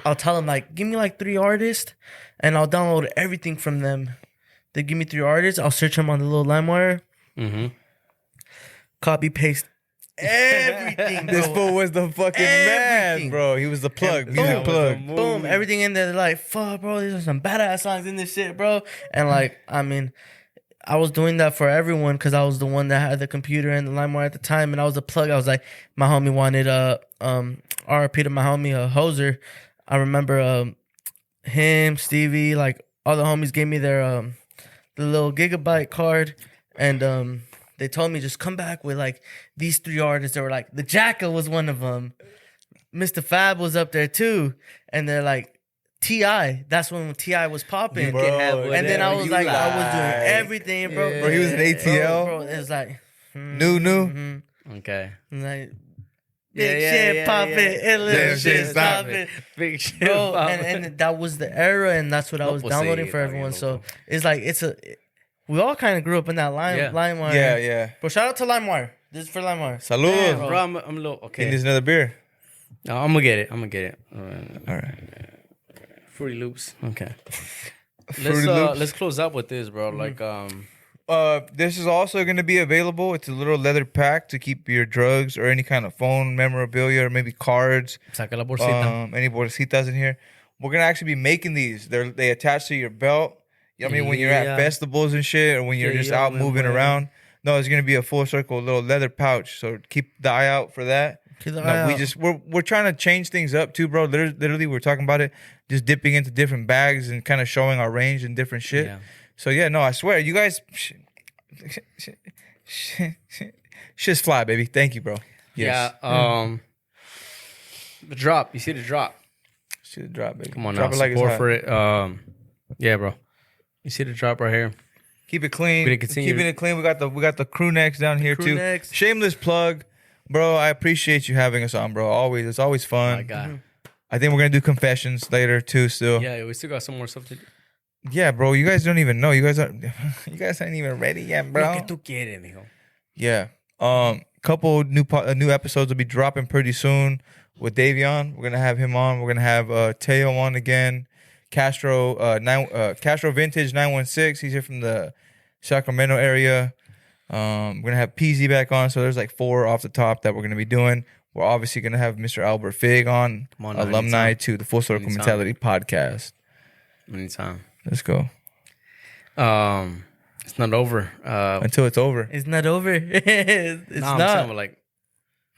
I'll tell them like, give me like 3 artists, and I'll download everything from them. They give me 3 artists, I'll search them on the little LimeWire, copy paste everything. Bro. This fool was the fucking man, bro. He was the plug, music plug. Boom, everything in there. They're like, fuck, bro, these are some badass songs in this shit, bro. And like, I mean, I was doing that for everyone because I was the one that had the computer and the LimeWire at the time, and I was the plug. I was like, my homie wanted RP to my homie Hoser. I remember him, Stevie, like all the homies gave me their the little gigabyte card, and they told me just come back with like these 3 artists. They were like, the Jackal was one of them, Mr. Fab was up there too, and they're like, T.I. That's when T.I. was popping. And then I was like, I was doing everything, bro. Bro, he was an ATL. Bro, it was like, new. Okay. Like, big shit popping, little shit popping. Big shit Bro, popping. and that was the era, and that's what I was downloading for everyone. So it's like, we all kind of grew up in that LimeWire. Yeah. Bro, shout out to LimeWire. This is for LimeWire. Salud. Damn, bro, I'm a little, okay. He needs another beer. No, I'm gonna get it. All right. Fruity Loops. Okay. Fruity Loops. Let's close up with this, bro. Like, this is also going to be available. It's a little leather pack to keep your drugs or any kind of phone memorabilia or maybe cards. Saca la bolsita. Any bolsitas in here. We're going to actually be making these. They attach to your belt. You know what I mean? When you're at festivals and shit, or when you're just out moving around. No, it's going to be a full circle little leather pouch. So keep the eye out for that. We're trying to change things up too, bro. Literally, we're talking about it, just dipping into different bags and kind of showing our range and different shit. Yeah. So yeah, no, I swear, you guys, shit's fly, baby. Thank you, bro. Yes. Yeah. The drop. You see the drop? See the drop, baby. Come on, drop now. it like Support it's for it. Yeah, bro. You see the drop right here? Keep it clean. Keeping it clean. We got the crew necks down here too. Necks. Shameless plug. Bro, I appreciate you having us on, bro. It's always fun. Oh my God. I think we're gonna do confessions later too. Still. Yeah, we still got some more stuff to do. Yeah, bro. You guys don't even know. You guys ain't even ready yet, bro. Lo que tú quieres, mijo. Yeah. Couple new episodes will be dropping pretty soon with Davion. We're gonna have him on. We're gonna have Teo on again. Castro Vintage 916. He's here from the Sacramento area. We're gonna have Peezy back on, so there's like 4 off the top that we're gonna be doing. We're obviously gonna have Mr. Albert Fig on, alumni to the Full Circle Mentality podcast. Anytime. Let's go. It's not over. Until it's over. It's not over. It's I'm not. saying, like,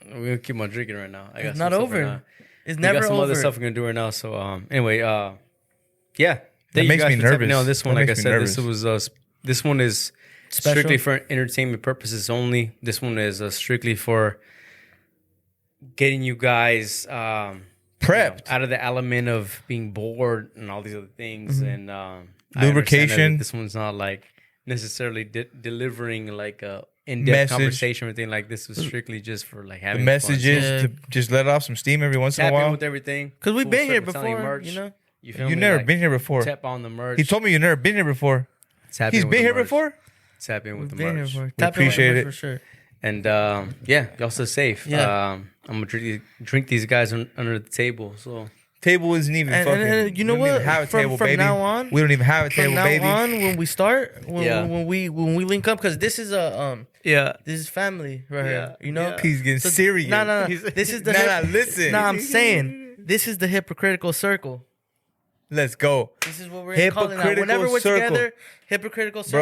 we're gonna keep on drinking right now. It's not over. It's never over. We got some other stuff we're gonna do right now. So anyway, yeah. That makes me nervous. No, this one, That like I makes me said, nervous. this one is Special? strictly for entertainment purposes only. This one is strictly for getting you guys prepped out of the element of being bored and all these other things. And lubrication. This one's not like necessarily delivering like a in-depth conversation or anything. Like this was strictly just for like having the messages to just let off some steam every once in a while. Tap in with everything Because we've been here Full before, merch. you know. You feel You've me? never Like, been here before. Tap on the merch. He told me you've never been here before. He's been here before? Tap in with the Been here merch. before. We Tap in with appreciate the it. merch for sure. And yeah, y'all stay safe. Yeah. I'm gonna drink these guys under the table. So Table isn't even fucking. And you know we don't what? even have a table, From baby. now on, we don't even have a table, from now baby. on, when we start, Yeah. when we link up, because this is a Yeah. this is family right here. You know, Yeah. He's getting serious. No. This is the listen. No, I'm saying this is the hypocritical circle. Let's go. This is what we're calling it. Hypocritical Whenever we're circle. together, hypocritical circle.